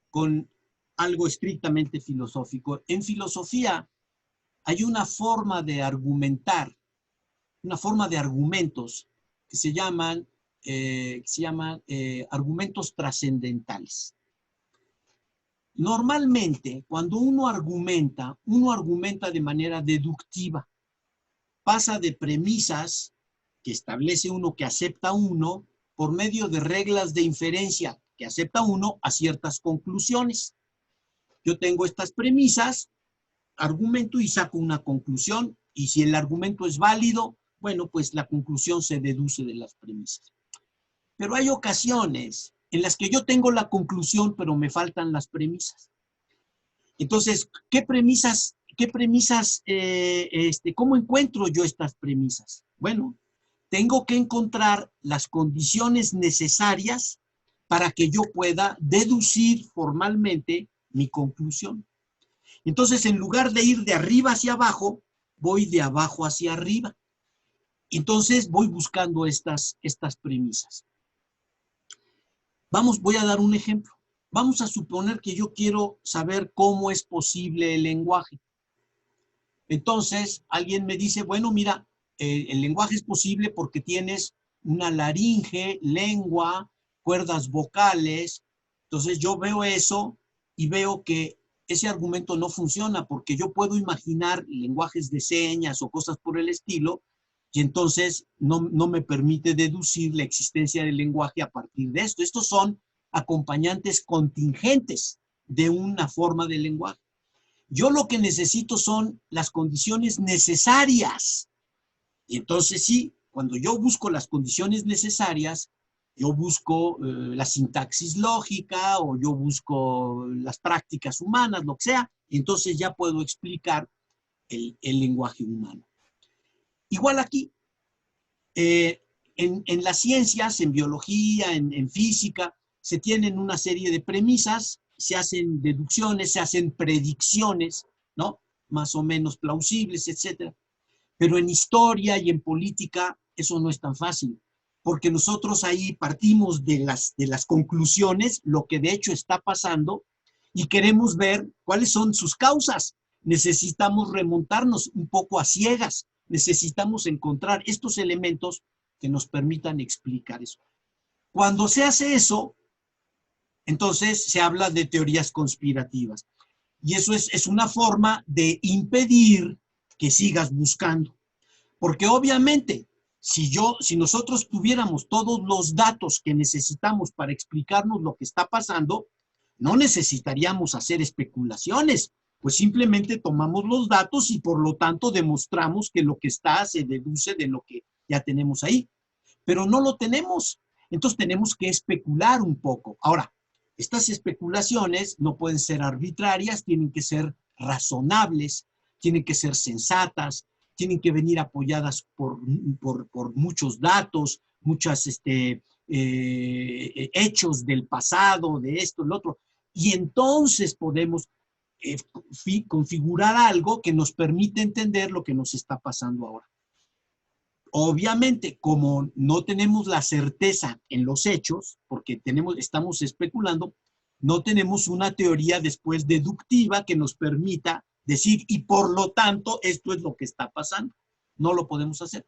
con algo estrictamente filosófico. En filosofía hay una forma de argumentar, una forma de argumentos que se llaman argumentos trascendentales. Normalmente, cuando uno argumenta de manera deductiva, pasa de premisas que establece uno, que acepta uno, por medio de reglas de inferencia. que acepta uno a ciertas conclusiones. Yo tengo estas premisas, argumento y saco una conclusión, y si el argumento es válido, bueno, pues la conclusión se deduce de las premisas. Pero hay ocasiones en las que yo tengo la conclusión, pero me faltan las premisas. Entonces, cómo encuentro yo estas premisas? Bueno, tengo que encontrar las condiciones necesarias para que yo pueda deducir formalmente mi conclusión. Entonces, en lugar de ir de arriba hacia abajo, voy de abajo hacia arriba. Entonces, voy buscando estas premisas. Voy a dar un ejemplo. Vamos a suponer que yo quiero saber cómo es posible el lenguaje. Entonces, alguien me dice, bueno, mira, el lenguaje es posible porque tienes una laringe, lengua, cuerdas vocales. Entonces, yo veo eso y veo que ese argumento no funciona porque yo puedo imaginar lenguajes de señas o cosas por el estilo y entonces no me permite deducir la existencia del lenguaje a partir de esto. Estos son acompañantes contingentes de una forma de lenguaje. Yo lo que necesito son las condiciones necesarias. Y entonces sí, cuando yo busco las condiciones necesarias, yo busco la sintaxis lógica o yo busco las prácticas humanas, lo que sea, y entonces ya puedo explicar el lenguaje humano. Igual aquí, en las ciencias, en biología, en física, se tienen una serie de premisas, se hacen deducciones, se hacen predicciones, ¿no? Más o menos plausibles, etcétera. Pero en historia y en política eso no es tan fácil, porque nosotros ahí partimos de las conclusiones, lo que de hecho está pasando, y queremos ver cuáles son sus causas. Necesitamos remontarnos un poco a ciegas, necesitamos encontrar estos elementos que nos permitan explicar eso. Cuando se hace eso, entonces se habla de teorías conspirativas. Y eso es una forma de impedir que sigas buscando. Porque obviamente, si nosotros tuviéramos todos los datos que necesitamos para explicarnos lo que está pasando, no necesitaríamos hacer especulaciones, pues simplemente tomamos los datos y por lo tanto demostramos que lo que está se deduce de lo que ya tenemos ahí. Pero no lo tenemos, entonces tenemos que especular un poco. Ahora, estas especulaciones no pueden ser arbitrarias, tienen que ser razonables, tienen que ser sensatas, tienen que venir apoyadas por muchos datos, muchos hechos del pasado, de esto, lo otro. Y entonces podemos configurar algo que nos permite entender lo que nos está pasando ahora. Obviamente, como no tenemos la certeza en los hechos, porque estamos especulando, no tenemos una teoría después deductiva que nos permita decir, y por lo tanto, esto es lo que está pasando. No lo podemos hacer.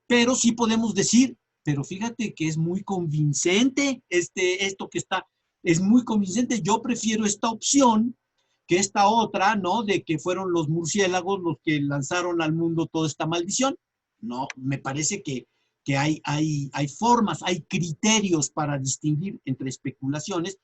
Pero sí podemos decir, pero fíjate que es muy convincente esto que está, es muy convincente. Yo prefiero esta opción que esta otra, ¿no? De que fueron los murciélagos los que lanzaron al mundo toda esta maldición. No, me parece que hay formas, hay criterios para distinguir entre especulaciones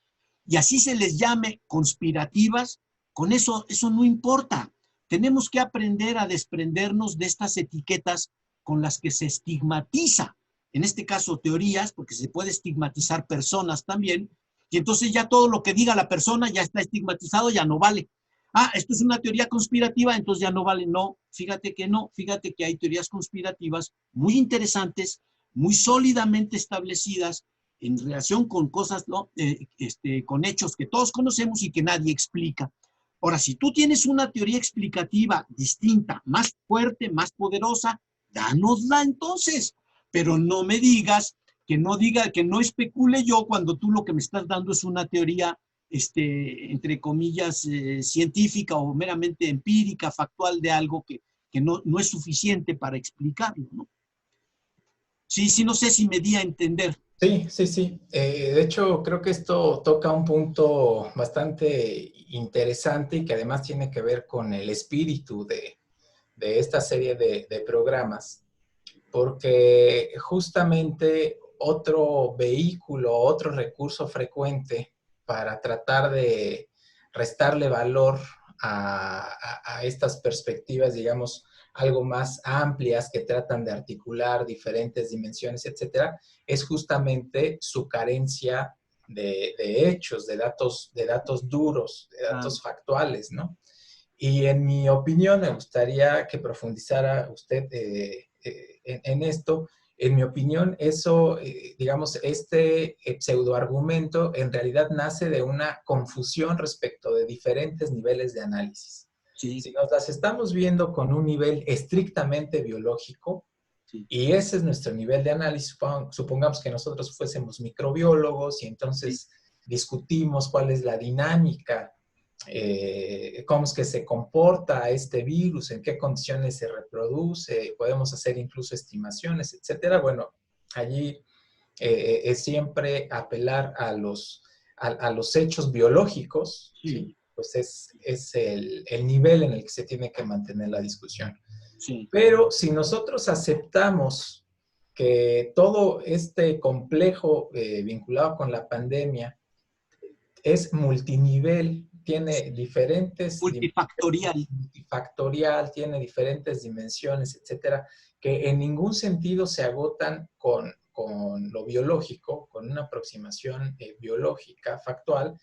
y así se les llame conspirativas, con eso no importa. Tenemos que aprender a desprendernos de estas etiquetas con las que se estigmatiza, en este caso teorías, porque se puede estigmatizar personas también, y entonces ya todo lo que diga la persona ya está estigmatizado, ya no vale. Ah, esto es una teoría conspirativa, entonces ya no vale. No, fíjate que hay teorías conspirativas muy interesantes, muy sólidamente establecidas en relación con cosas, ¿no? Con hechos que todos conocemos y que nadie explica. Ahora, si tú tienes una teoría explicativa distinta, más fuerte, más poderosa, dánosla entonces, pero no me digas que no especule yo cuando tú lo que me estás dando es una teoría entre comillas, científica o meramente empírica, factual de algo que no es suficiente para explicarlo, ¿no? Sí, no sé si me di a entender. Sí. De hecho, creo que esto toca un punto bastante interesante y que además tiene que ver con el espíritu de esta serie de programas, porque justamente otro vehículo, otro recurso frecuente para tratar de restarle valor a estas perspectivas, digamos, algo más amplias que tratan de articular diferentes dimensiones, etcétera, es justamente su carencia de hechos, de datos duros, de Claro. datos factuales, ¿no? Y en mi opinión, me gustaría que profundizara usted en esto. En mi opinión, eso, digamos, este pseudoargumento en realidad nace de una confusión respecto de diferentes niveles de análisis. Sí, Si nos las estamos viendo con un nivel estrictamente biológico, sí, y ese es nuestro nivel de análisis, supongamos que nosotros fuésemos microbiólogos y sí, entonces discutimos cuál es la dinámica, cómo es que se comporta este virus, en qué condiciones se reproduce, podemos hacer incluso estimaciones, etcétera. Bueno, allí es siempre apelar a los hechos biológicos, sí, ¿sí? Pues es el nivel en el que se tiene que mantener la discusión. sí, Pero si nosotros aceptamos que todo este complejo vinculado con la pandemia es multinivel, tiene diferentes multifactorial. dimensiones, multifactorial, tiene diferentes dimensiones, etcétera, que en ningún sentido se agotan con lo biológico, con una aproximación biológica, factual.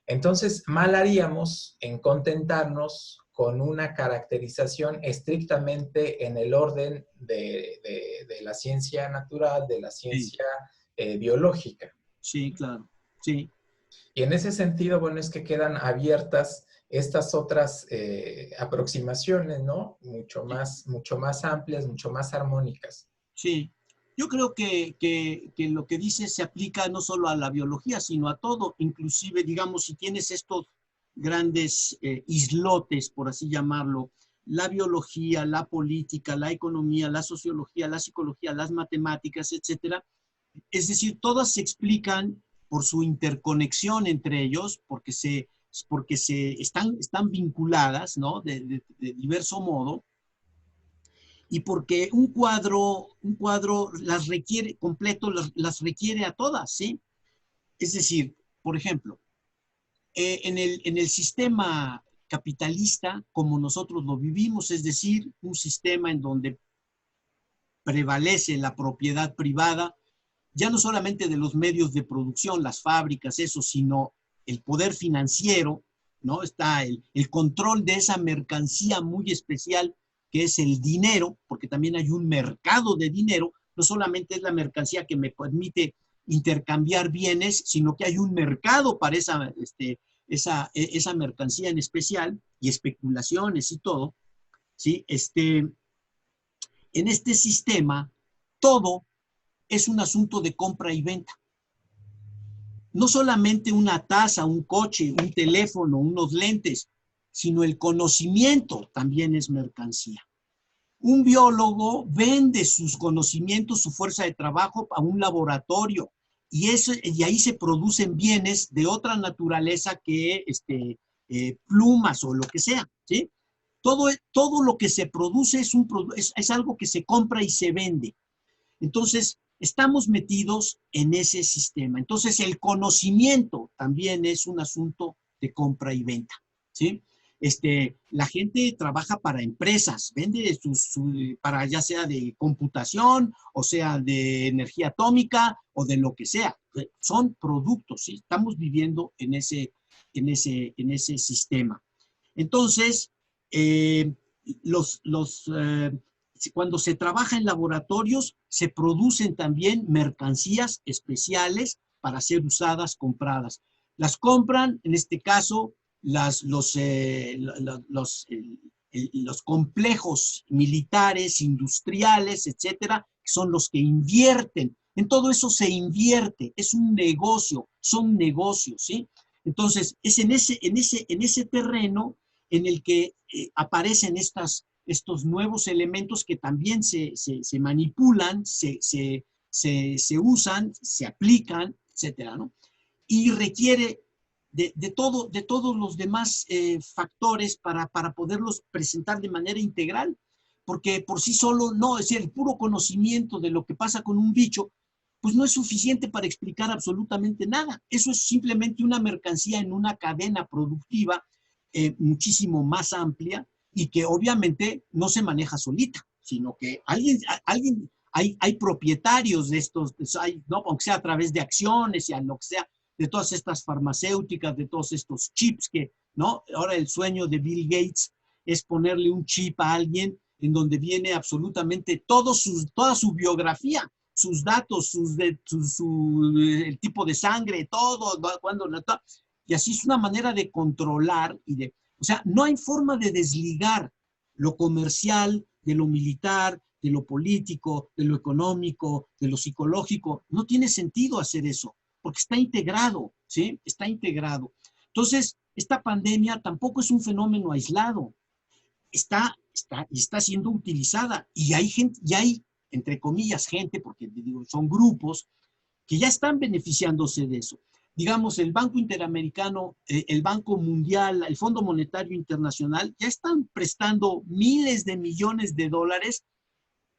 Entonces, mal haríamos en contentarnos con una caracterización estrictamente en el orden de la ciencia natural, de la Sí, ciencia biológica. sí, claro, sí, Y en ese sentido, bueno, es que quedan abiertas estas otras aproximaciones, ¿no? sí. Mucho más amplias, mucho más armónicas. Sí, yo creo que lo que dices se aplica no solo a la biología, sino a todo. Inclusive, digamos, si tienes estos grandes islotes, por así llamarlo, la biología, la política, la economía, la sociología, la psicología, las matemáticas, etcétera. Es decir, todas se explican por su interconexión entre ellos, porque están vinculadas, ¿no? De diverso modo, y porque un cuadro las requiere completo, las requiere a todas, ¿sí? Es decir, por ejemplo, en el sistema capitalista, como nosotros lo vivimos, es decir, un sistema en donde prevalece la propiedad privada, ya no solamente de los medios de producción, las fábricas, eso, sino el poder financiero, ¿no? Está el control de esa mercancía muy especial que es el dinero, porque también hay un mercado de dinero, no solamente es la mercancía que me permite intercambiar bienes, sino que hay un mercado para esa mercancía en especial y especulaciones y todo, ¿sí? En este sistema, todo es un asunto de compra y venta. No solamente una taza, un coche, un teléfono, unos lentes, sino el conocimiento también es mercancía. Un biólogo vende sus conocimientos, su fuerza de trabajo a un laboratorio y ahí se producen bienes de otra naturaleza que plumas o lo que sea, ¿sí? Todo lo que se produce es algo que se compra y se vende. Entonces, estamos metidos en ese sistema. Entonces, el conocimiento también es un asunto de compra y venta, ¿sí? La gente trabaja para empresas, vende para ya sea de computación, o sea de energía atómica, o de lo que sea. Son productos, ¿sí? Estamos viviendo en ese sistema. Entonces, eh, cuando se trabaja en laboratorios, se producen también mercancías especiales para ser usadas, compradas. Las compran, en este caso, los complejos militares, industriales, etcétera, que son los que invierten. En todo eso se invierte, es un negocio, son negocios, ¿sí? Entonces, es en ese terreno en el que aparecen estos nuevos elementos que también se manipulan, se usan, se aplican, etcétera, ¿no? Y requiere de todos los demás factores para poderlos presentar de manera integral, porque por sí solo no, es decir, el puro conocimiento de lo que pasa con un bicho, pues no es suficiente para explicar absolutamente nada. Eso es simplemente una mercancía en una cadena productiva muchísimo más amplia y que obviamente no se maneja solita, sino que hay propietarios de estos, ¿no? Aunque sea a través de acciones y a lo que sea, de todas estas farmacéuticas, de todos estos chips que, ¿no? Ahora el sueño de Bill Gates es ponerle un chip a alguien en donde viene absolutamente toda su biografía, sus datos, el tipo de sangre, todo, cuando, y así es una manera de controlar o sea, no hay forma de desligar lo comercial de lo militar, de lo político, de lo económico, de lo psicológico. No tiene sentido hacer eso, porque está integrado, ¿sí? Está integrado. Entonces, esta pandemia tampoco es un fenómeno aislado. Está siendo utilizada y hay gente, y hay, entre comillas, gente, porque digo, son grupos que ya están beneficiándose de eso. Digamos, el Banco Interamericano, el Banco Mundial, el Fondo Monetario Internacional, ya están prestando miles de millones de dólares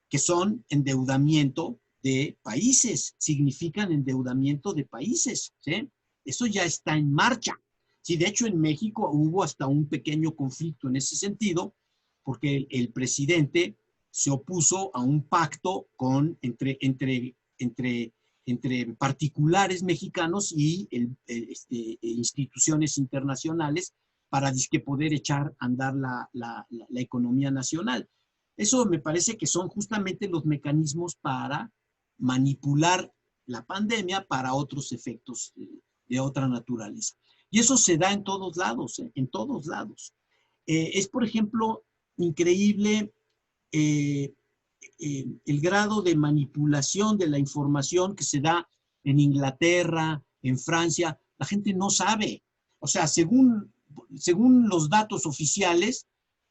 que son endeudamiento de países, significan endeudamiento de países, ¿sí? Eso ya está en marcha. Sí, de hecho, en México hubo hasta un pequeño conflicto en ese sentido, porque el presidente se opuso a un pacto entre particulares mexicanos y instituciones internacionales para poder echar a andar la economía nacional. Eso me parece que son justamente los mecanismos para manipular la pandemia para otros efectos de otra naturaleza. Y eso se da en todos lados, en todos lados. Es, por ejemplo, increíble el grado de manipulación de la información que se da en Inglaterra, en Francia. La gente no sabe. O sea, según los datos oficiales,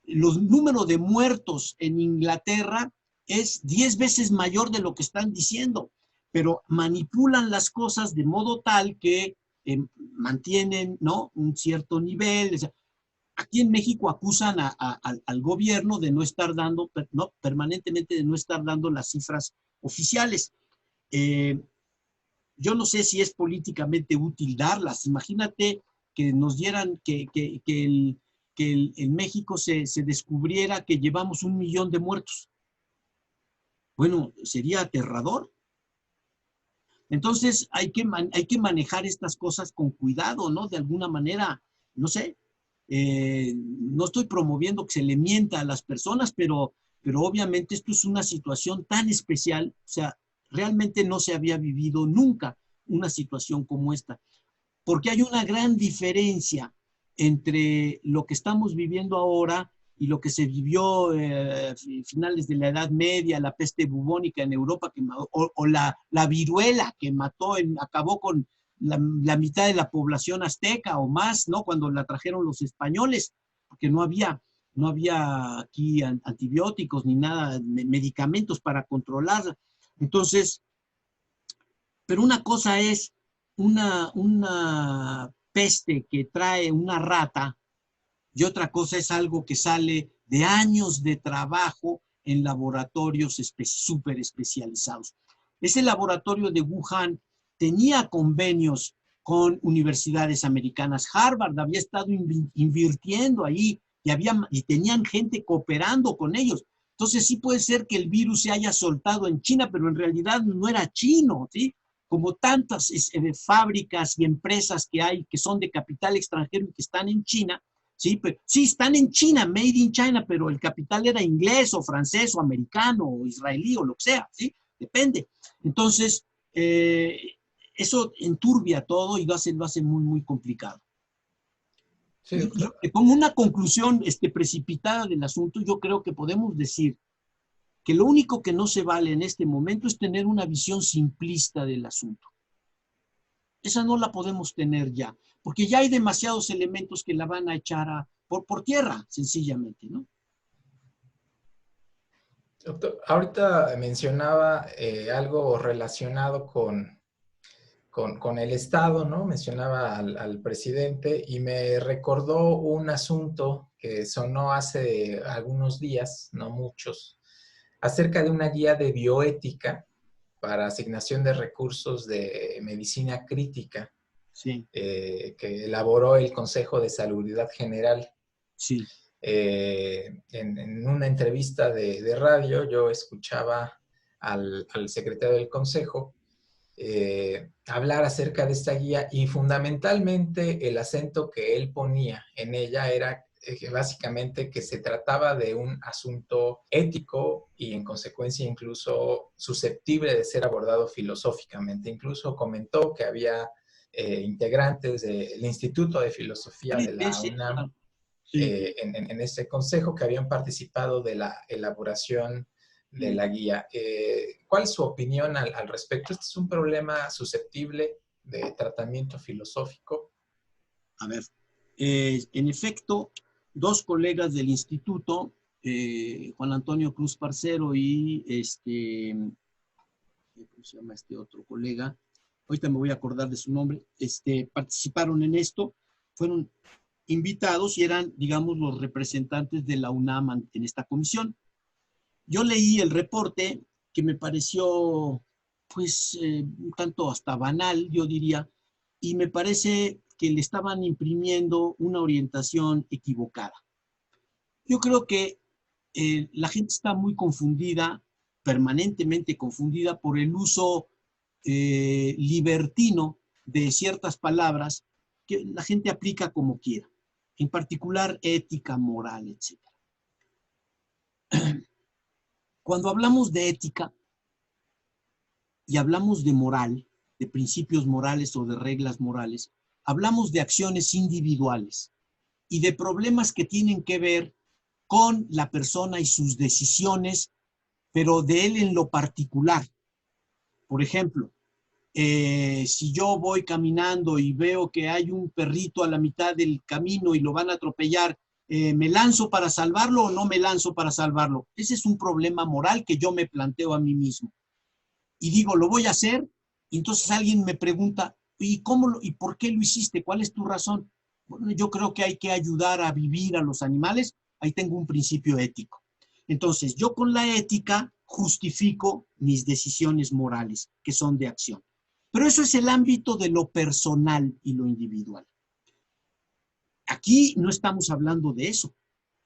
los números de muertos en Inglaterra es 10 veces mayor de lo que están diciendo, pero manipulan las cosas de modo tal que mantienen, ¿no?, un cierto nivel. O sea, aquí en México acusan al gobierno de no estar dando, no, permanentemente de no estar dando las cifras oficiales. Yo no sé si es políticamente útil darlas. Imagínate que nos dieran, en México se descubriera que llevamos 1 millón de muertos. Bueno, sería aterrador. Entonces hay que manejar estas cosas con cuidado, ¿no? De alguna manera, no sé, no estoy promoviendo que se le mienta a las personas, pero obviamente esto es una situación tan especial, o sea, realmente no se había vivido nunca una situación como esta, porque hay una gran diferencia entre lo que estamos viviendo ahora y lo que se vivió finales de la Edad Media, la peste bubónica en Europa, o la viruela que acabó con la mitad de la población azteca o más, ¿no? Cuando la trajeron los españoles, porque no había aquí antibióticos ni nada, medicamentos para controlarla. Entonces, pero una cosa es una peste que trae una rata y otra cosa es algo que sale de años de trabajo en laboratorios súper especializados. Ese laboratorio de Wuhan tenía convenios con universidades americanas. Harvard había estado invirtiendo ahí y tenían gente cooperando con ellos. Entonces sí puede ser que el virus se haya soltado en China, pero en realidad no era chino, ¿sí? Como tantas fábricas y empresas que hay que son de capital extranjero y que están en China, ¿sí? Pero, sí, están en China, made in China, pero el capital era inglés o francés o americano o israelí o lo que sea, ¿sí? Depende. Entonces, eso enturbia todo y lo hace muy, muy complicado. Sí. Como una conclusión precipitada del asunto, yo creo que podemos decir que lo único que no se vale en este momento es tener una visión simplista del asunto. Esa no la podemos tener ya, porque ya hay demasiados elementos que la van a echar por tierra, sencillamente, ¿no? Doctor, ahorita mencionaba algo relacionado con el Estado, ¿no? Mencionaba al presidente y me recordó un asunto que sonó hace algunos días, no muchos, acerca de una guía de bioética para asignación de recursos de medicina crítica, Sí, que elaboró el Consejo de Salubridad General. sí. En una entrevista de radio yo escuchaba al secretario del Consejo hablar acerca de esta guía, y fundamentalmente el acento que él ponía en ella era básicamente que se trataba de un asunto ético y en consecuencia incluso susceptible de ser abordado filosóficamente. Incluso comentó que había integrantes del Instituto de Filosofía de la Sí, UNAM sí. en este consejo, que habían participado de la elaboración de la guía. ¿Cuál es su opinión al respecto? ¿Este es un problema susceptible de tratamiento filosófico? A ver, en efecto, dos colegas del instituto, Juan Antonio Cruz Parcero y ¿cómo se llama este otro colega? Ahorita me voy a acordar de su nombre, participaron en esto, fueron invitados y eran, digamos, los representantes de la UNAM en esta comisión. Yo leí el reporte que me pareció, pues, un tanto hasta banal, yo diría, y me parece que le estaban imprimiendo una orientación equivocada. Yo creo que la gente está muy confundida, permanentemente confundida por el uso libertino de ciertas palabras que la gente aplica como quiera, en particular ética, moral, etc. Cuando hablamos de ética y hablamos de moral, de principios morales o de reglas morales, hablamos de acciones individuales y de problemas que tienen que ver con la persona y sus decisiones, pero de él en lo particular. Por ejemplo, si yo voy caminando y veo que hay un perrito a la mitad del camino y lo van a atropellar, ¿me lanzo para salvarlo o no me lanzo para salvarlo? Ese es un problema moral que yo me planteo a mí mismo. Y digo, lo voy a hacer, y entonces alguien me pregunta, ¿y por qué lo hiciste? ¿Cuál es tu razón? Bueno, yo creo que hay que ayudar a vivir a los animales. Ahí tengo un principio ético. Entonces, yo con la ética justifico mis decisiones morales, que son de acción. Pero eso es el ámbito de lo personal y lo individual. Aquí no estamos hablando de eso.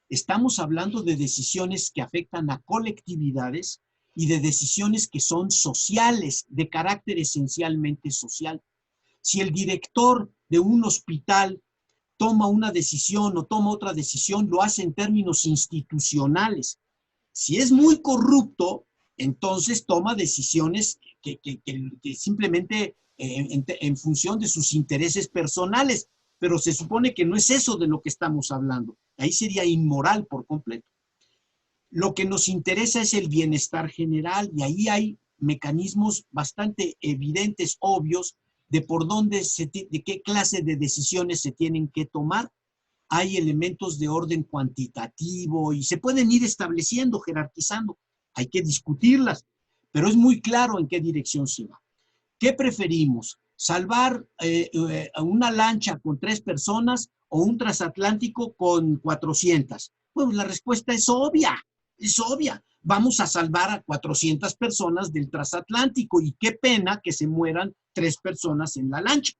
Estamos hablando de decisiones que afectan a colectividades y de decisiones que son sociales, de carácter esencialmente social. Si el director de un hospital toma una decisión o toma otra decisión, lo hace en términos institucionales. Si es muy corrupto, entonces toma decisiones que simplemente en función de sus intereses personales, pero se supone que no es eso de lo que estamos hablando. Ahí sería inmoral por completo. Lo que nos interesa es el bienestar general y ahí hay mecanismos bastante evidentes, obvios, de por dónde, de qué clase de decisiones se tienen que tomar. Hay elementos de orden cuantitativo y se pueden ir estableciendo, jerarquizando. Hay que discutirlas, pero es muy claro en qué dirección se va. ¿Qué preferimos? ¿Salvar una lancha con 3 personas o un transatlántico con 400? Pues la respuesta es obvia, es obvia. Vamos a salvar a 400 personas del transatlántico y qué pena que se mueran 3 personas en la lancha.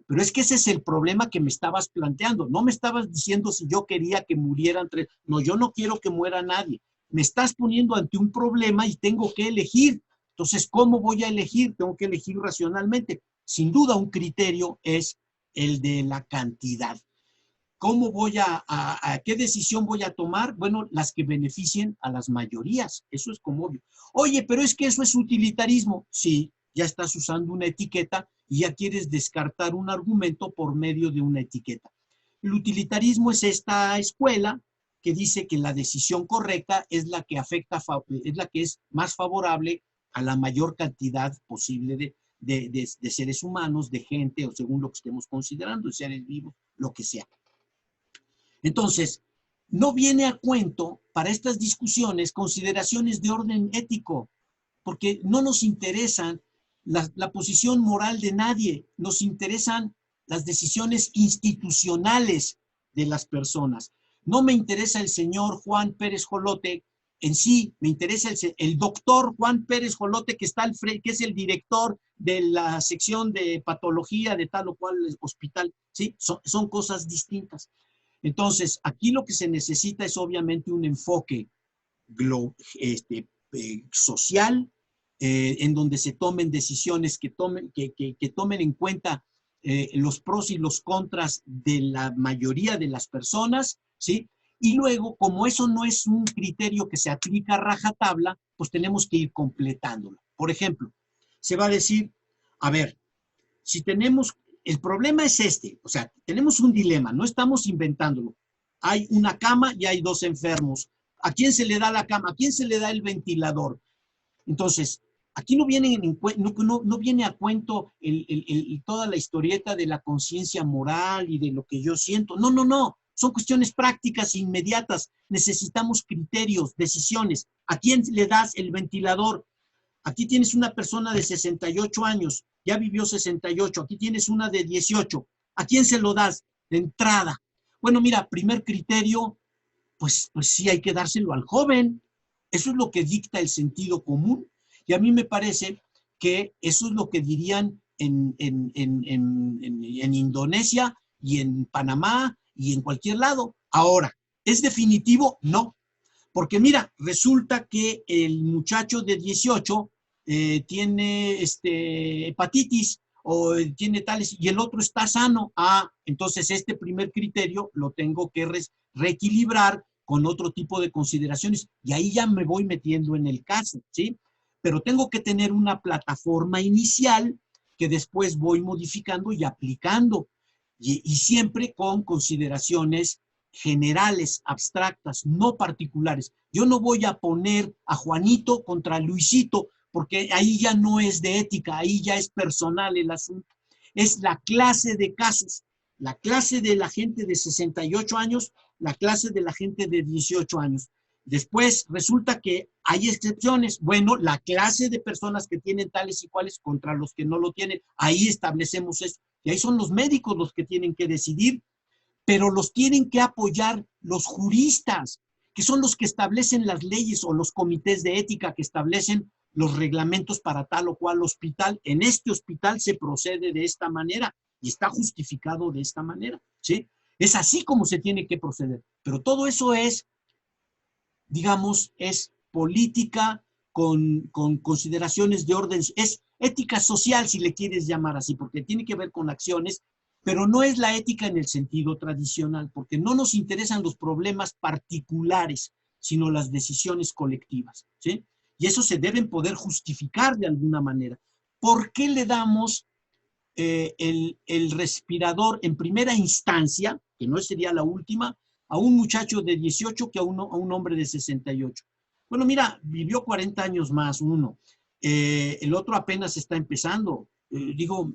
Pero es que ese es el problema que me estabas planteando. No me estabas diciendo si yo quería que murieran 3. No, yo no quiero que muera nadie. Me estás poniendo ante un problema y tengo que elegir. Entonces, ¿cómo voy a elegir? Tengo que elegir racionalmente. Sin duda, un criterio es el de la cantidad. ¿Cómo voy a qué decisión voy a tomar? Bueno, las que beneficien a las mayorías. Eso es como obvio. Oye, pero es que eso es utilitarismo. Sí, ya estás usando una etiqueta y ya quieres descartar un argumento por medio de una etiqueta. El utilitarismo es esta escuela que dice que la decisión correcta es la que afecta, es la que es más favorable a la mayor cantidad posible de seres humanos, de gente, o según lo que estemos considerando, de seres vivos, lo que sea. Entonces, no viene a cuento para estas discusiones consideraciones de orden ético, porque no nos interesan la posición moral de nadie, nos interesan las decisiones institucionales de las personas. No me interesa el señor Juan Pérez Jolote en sí, me interesa el doctor Juan Pérez Jolote, que está que es el director de la sección de patología de tal o cual hospital, ¿sí? Son cosas distintas. Entonces, aquí lo que se necesita es obviamente un enfoque social, en donde se tomen decisiones que tomen en cuenta los pros y los contras de la mayoría de las personas, ¿sí? Y luego, como eso no es un criterio que se aplica a rajatabla, pues tenemos que ir completándolo. Por ejemplo, se va a decir, a ver, si tenemos, el problema es este, o sea, tenemos un dilema, no estamos inventándolo. Hay una cama y hay dos enfermos. ¿A quién se le da la cama? ¿A quién se le da el ventilador? Entonces, aquí no viene, no viene a cuento toda la historieta de la conciencia moral y de lo que yo siento. No, no, no. Son cuestiones prácticas, inmediatas. Necesitamos criterios, decisiones. ¿A quién le das el ventilador? Aquí tienes una persona de 68 años, ya vivió 68. Aquí tienes una de 18. ¿A quién se lo das? De entrada. Bueno, mira, primer criterio, pues sí hay que dárselo al joven. Eso es lo que dicta el sentido común. Y a mí me parece que eso es lo que dirían en Indonesia y en Panamá y en cualquier lado. Ahora, ¿es definitivo? No. Porque mira, resulta que el muchacho de 18 tiene hepatitis o tiene tales y el otro está sano. Entonces este primer criterio lo tengo que reequilibrar con otro tipo de consideraciones y ahí ya me voy metiendo en el caso, ¿sí? Pero tengo que tener una plataforma inicial que después voy modificando y aplicando y siempre con consideraciones generales, abstractas, no particulares. Yo no voy a poner a Juanito contra Luisito porque ahí ya no es de ética, ahí ya es personal el asunto. Es la clase de casos, la clase de la gente de 68 años, la clase de la gente de 18 años. Después resulta que hay excepciones. Bueno, la clase de personas que tienen tales y cuales contra los que no lo tienen, ahí establecemos esto. Y ahí son los médicos los que tienen que decidir, pero los tienen que apoyar los juristas, que son los que establecen las leyes o los comités de ética que establecen los reglamentos para tal o cual hospital. En este hospital se procede de esta manera y está justificado de esta manera, ¿sí? Es así como se tiene que proceder. Pero todo eso es, digamos, es política con consideraciones de orden, es ética social, si le quieres llamar así, porque tiene que ver con acciones, pero no es la ética en el sentido tradicional, porque no nos interesan los problemas particulares, sino las decisiones colectivas, ¿sí? Y eso se deben poder justificar de alguna manera. ¿Por qué le damos el respirador en primera instancia, que no sería la última, a un muchacho de 18 que a un hombre de 68? Bueno, mira, vivió 40 años más uno. El otro apenas está empezando. Digo,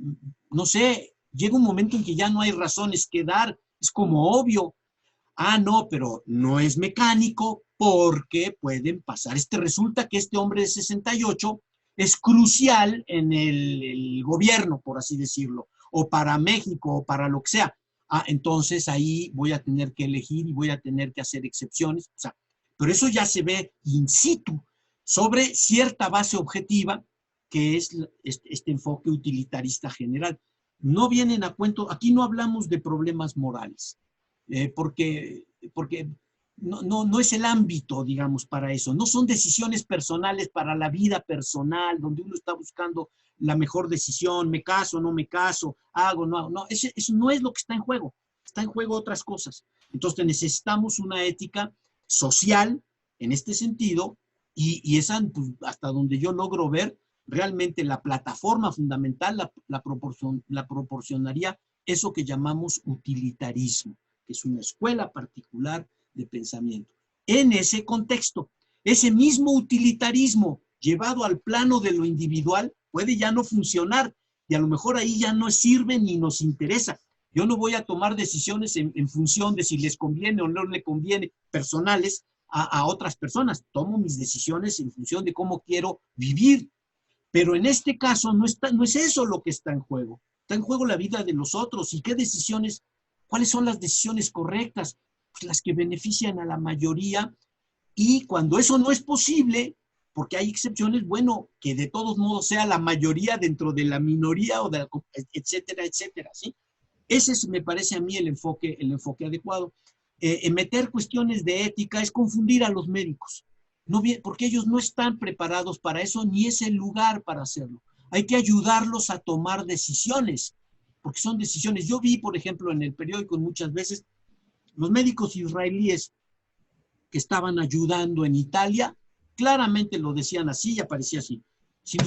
no sé, llega un momento en que ya no hay razones que dar. Es como obvio. No, pero no es mecánico porque pueden pasar. Resulta que este hombre de 68 es crucial en el gobierno, por así decirlo, o para México, o para lo que sea. Entonces ahí voy a tener que elegir y voy a tener que hacer excepciones. O sea, pero eso ya se ve in situ, sobre cierta base objetiva, que es este enfoque utilitarista general. No vienen a cuento, aquí no hablamos de problemas morales, porque no es el ámbito, digamos, para eso. No son decisiones personales para la vida personal, donde uno está buscando la mejor decisión, me caso, no me caso, hago, no hago. No, eso no es lo que está en juego. Está en juego otras cosas. Entonces necesitamos una ética social en este sentido y esa, pues, hasta donde yo logro ver, realmente la plataforma fundamental la proporcionaría eso que llamamos utilitarismo, que es una escuela particular de pensamiento. En ese contexto, ese mismo utilitarismo llevado al plano de lo individual puede ya no funcionar y a lo mejor ahí ya no sirve ni nos interesa. Yo no voy a tomar decisiones en función de si les conviene o no les conviene, personales a otras personas. Tomo mis decisiones en función de cómo quiero vivir. Pero en este caso no es eso lo que está en juego. Está en juego la vida de los otros. ¿Y qué decisiones? ¿Cuáles son las decisiones correctas? Pues las que benefician a la mayoría Y cuando eso no es posible, porque hay excepciones, bueno, que de todos modos sea la mayoría dentro de la minoría, o de la, etcétera, etcétera, ¿sí? Ese es, me parece a mí el enfoque adecuado. Meter cuestiones de ética es confundir a los médicos, no, porque ellos no están preparados para eso, ni es el lugar para hacerlo. Hay que ayudarlos a tomar decisiones, porque son decisiones. Yo vi, por ejemplo, en el periódico muchas veces, los médicos israelíes que estaban ayudando en Italia, claramente lo decían así y aparecía así. Si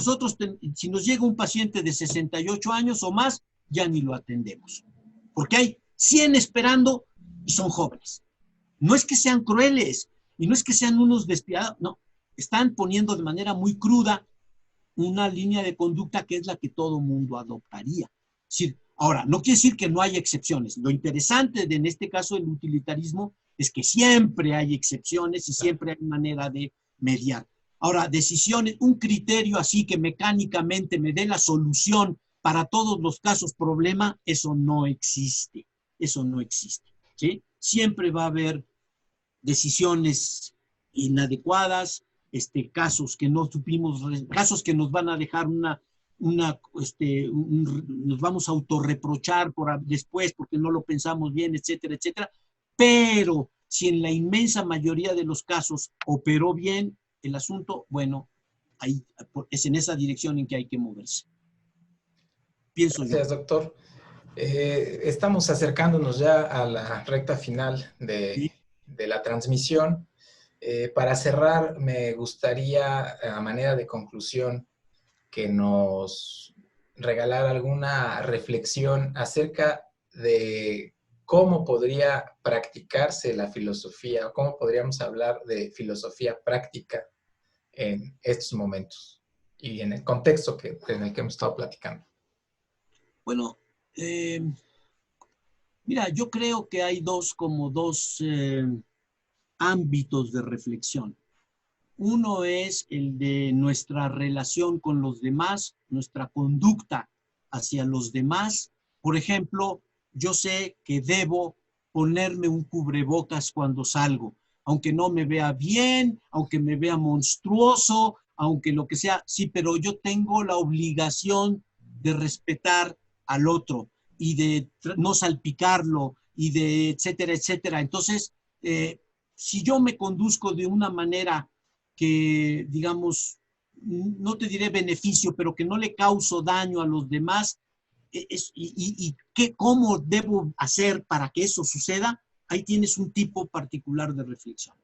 nos llega un paciente de 68 años o más, ya ni lo atendemos, porque hay 100 esperando y son jóvenes. No es que sean crueles y no es que sean unos despiadados, no, están poniendo de manera muy cruda una línea de conducta que es la que todo mundo adoptaría. Es decir, ahora, no quiere decir que no haya excepciones. Lo interesante en este caso del utilitarismo es que siempre hay excepciones y siempre hay manera de mediar. Ahora, decisiones, un criterio así que mecánicamente me dé la solución para todos los casos problema, eso no existe. Eso no existe, ¿sí? Siempre va a haber decisiones inadecuadas, casos que no supimos, casos que nos van a dejar nos vamos a autorreprochar después porque no lo pensamos bien, etcétera, etcétera. Pero si en la inmensa mayoría de los casos operó bien el asunto, bueno, ahí, es en esa dirección en que hay que moverse. Pienso Gracias, yo. doctor. Estamos acercándonos ya a la recta final Sí. de la transmisión. Para cerrar, me gustaría, a manera de conclusión, que nos regalara alguna reflexión acerca de cómo podría practicarse la filosofía, o cómo podríamos hablar de filosofía práctica en estos momentos y en el contexto en el que hemos estado platicando. Bueno, mira, yo creo que hay dos ámbitos de reflexión. Uno es el de nuestra relación con los demás, nuestra conducta hacia los demás. Por ejemplo, yo sé que debo ponerme un cubrebocas cuando salgo, aunque no me vea bien, aunque me vea monstruoso, aunque lo que sea, sí, pero yo tengo la obligación de respetar al otro y de no salpicarlo y de etcétera, etcétera. Entonces, si yo me conduzco de una manera que, digamos, no te diré beneficio, pero que no le causo daño a los demás, cómo debo hacer para que eso suceda, ahí tienes un tipo particular de reflexión.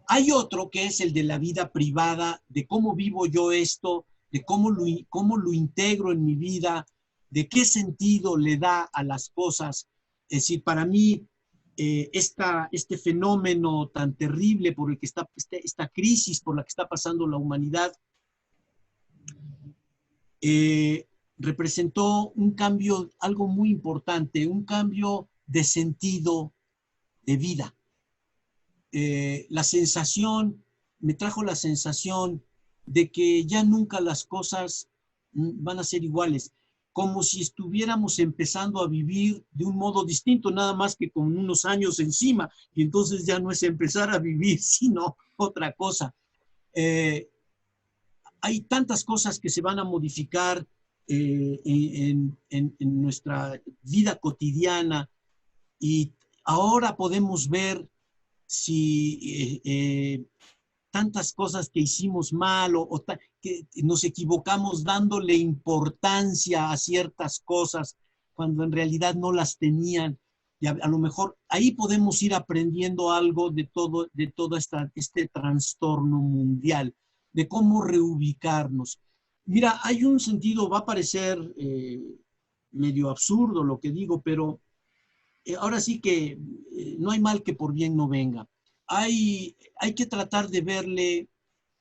Hay otro que es el de la vida privada, de cómo vivo yo esto, de cómo lo integro en mi vida, de qué sentido le da a las cosas. Es decir, para mí, este fenómeno tan terrible por el que está, esta crisis por la que está pasando la humanidad, representó un cambio, algo muy importante, un cambio de sentido de vida. Me trajo la sensación de que ya nunca las cosas van a ser iguales, como si estuviéramos empezando a vivir de un modo distinto, nada más que con unos años encima, y entonces ya no es empezar a vivir, sino otra cosa. Hay tantas cosas que se van a modificar en nuestra vida cotidiana, y ahora podemos ver si tantas cosas que hicimos mal que nos equivocamos dándole importancia a ciertas cosas cuando en realidad no las tenían. Y a lo mejor ahí podemos ir aprendiendo algo de todo este trastorno mundial, de cómo reubicarnos. Mira, hay un sentido, va a parecer medio absurdo lo que digo, pero ahora sí que no hay mal que por bien no venga. Hay que tratar de verle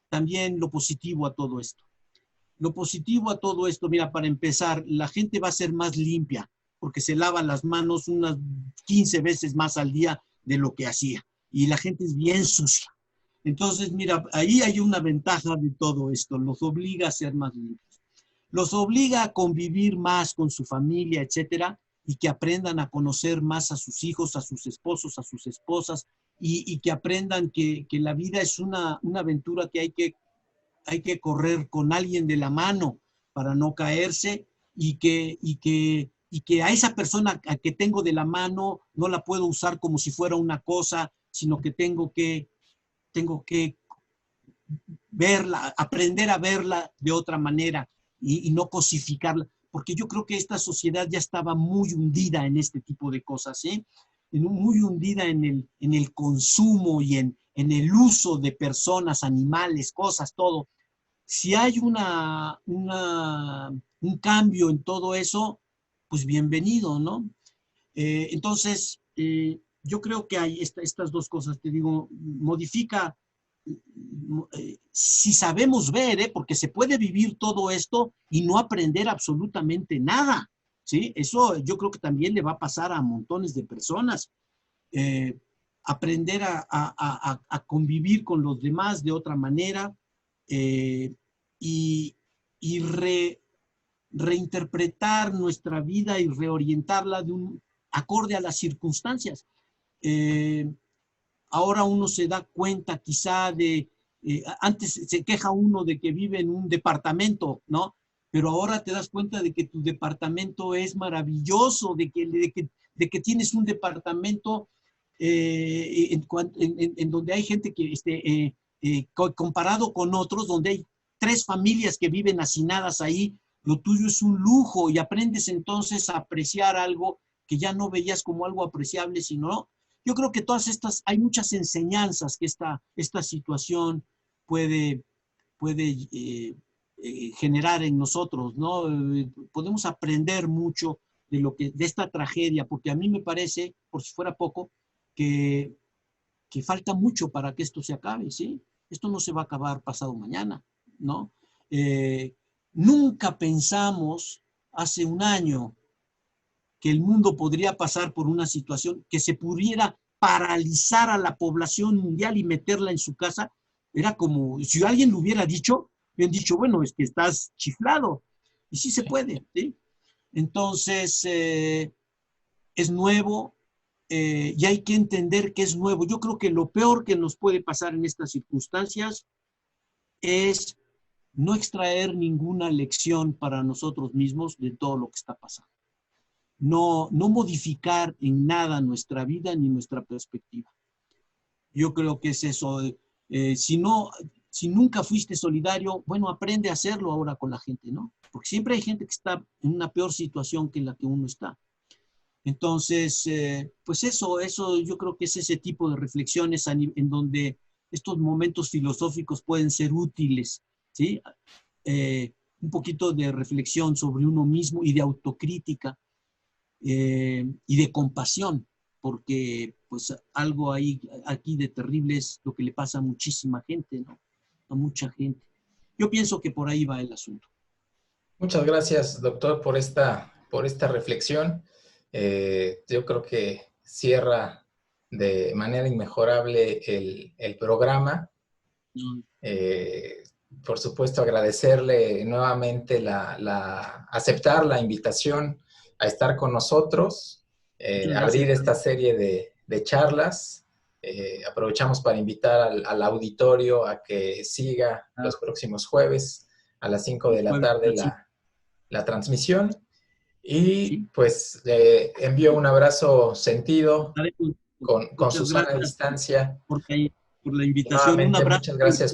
también lo positivo a todo esto. Lo positivo a todo esto, mira, para empezar, la gente va a ser más limpia porque se lava las manos unas 15 veces más al día de lo que hacía. Y la gente es bien sucia. Entonces, mira, ahí hay una ventaja de todo esto. Los obliga a ser más limpios. Los obliga a convivir más con su familia, etcétera, y que aprendan a conocer más a sus hijos, a sus esposos, a sus esposas, y que aprendan que la vida es una aventura que hay que correr con alguien de la mano para no caerse y que a esa persona a que tengo de la mano no la puedo usar como si fuera una cosa, sino que tengo que verla, aprender a verla de otra manera y no cosificarla, porque yo creo que esta sociedad ya estaba muy hundida en este tipo de cosas, ¿eh? Muy hundida en el consumo y en el uso de personas, animales, cosas, todo. Si hay un cambio en todo eso, pues bienvenido, ¿no? Entonces, yo creo que hay estas dos cosas, te digo, modifica, si sabemos ver, porque se puede vivir todo esto y no aprender absolutamente nada, ¿sí? Eso yo creo que también le va a pasar a montones de personas. Eh, aprender a convivir con los demás de otra manera eh, y, y reinterpretar nuestra vida y reorientarla acorde a las circunstancias. Eh, ahora uno se da cuenta quizá antes se queja uno de que vive en un departamento, ¿no? Pero ahora te das cuenta de que tu departamento es maravilloso, de que tienes un departamento en donde hay gente que, comparado con otros, donde hay 3 familias que viven hacinadas ahí, lo tuyo es un lujo y aprendes entonces a apreciar algo que ya no veías como algo apreciable, sino yo creo que todas estas, hay muchas enseñanzas que esta situación puede generar en nosotros, ¿no? Podemos aprender mucho de esta tragedia, porque a mí me parece, por si fuera poco, que, que falta mucho para que esto se acabe, ¿sí? Esto no se va a acabar pasado mañana, ¿no? Nunca pensamos hace un año que el mundo podría pasar por una situación que se pudiera paralizar a la población mundial y meterla en su casa. Era como, si alguien lo hubiera dicho, hubieran dicho, bueno, es que estás chiflado. Y sí se puede, ¿sí? Entonces, es nuevo y hay que entender que es nuevo. Yo creo que lo peor que nos puede pasar en estas circunstancias es no extraer ninguna lección para nosotros mismos de todo lo que está pasando. No modificar en nada nuestra vida ni nuestra perspectiva. Yo creo que es eso. Si nunca fuiste solidario, bueno, aprende a hacerlo ahora con la gente, ¿no? Porque siempre hay gente que está en una peor situación que en la que uno está. Entonces, pues eso yo creo que es ese tipo de reflexiones en donde estos momentos filosóficos pueden ser útiles, ¿sí? Un poquito de reflexión sobre uno mismo y de autocrítica y de compasión, porque pues algo ahí, aquí de terrible es lo que le pasa a muchísima gente, ¿no? A mucha gente. Yo pienso que por ahí va el asunto. Muchas gracias, doctor, por esta reflexión. Yo creo que cierra de manera inmejorable el programa. Por supuesto, agradecerle nuevamente aceptar la invitación a estar con nosotros, abrir esta serie de charlas. Aprovechamos para invitar al auditorio a que siga los próximos jueves a las 5 de la tarde la transmisión. Y pues le envío un abrazo sentido con Susana a distancia. Por la invitación. Nuevamente, Un abrazo. muchas gracias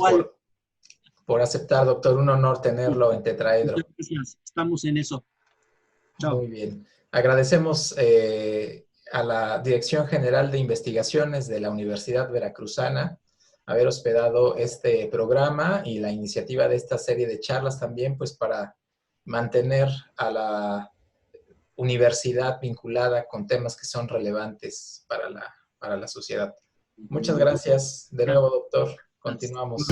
por aceptar, doctor. Un honor tenerlo en Tetraedro. Muchas gracias. Estamos en eso. Chao. Muy bien. Agradecemos a la Dirección General de Investigaciones de la Universidad Veracruzana haber hospedado este programa y la iniciativa de esta serie de charlas también, pues para mantener a la universidad vinculada con temas que son relevantes para la sociedad. Muchas gracias de nuevo, doctor. Continuamos.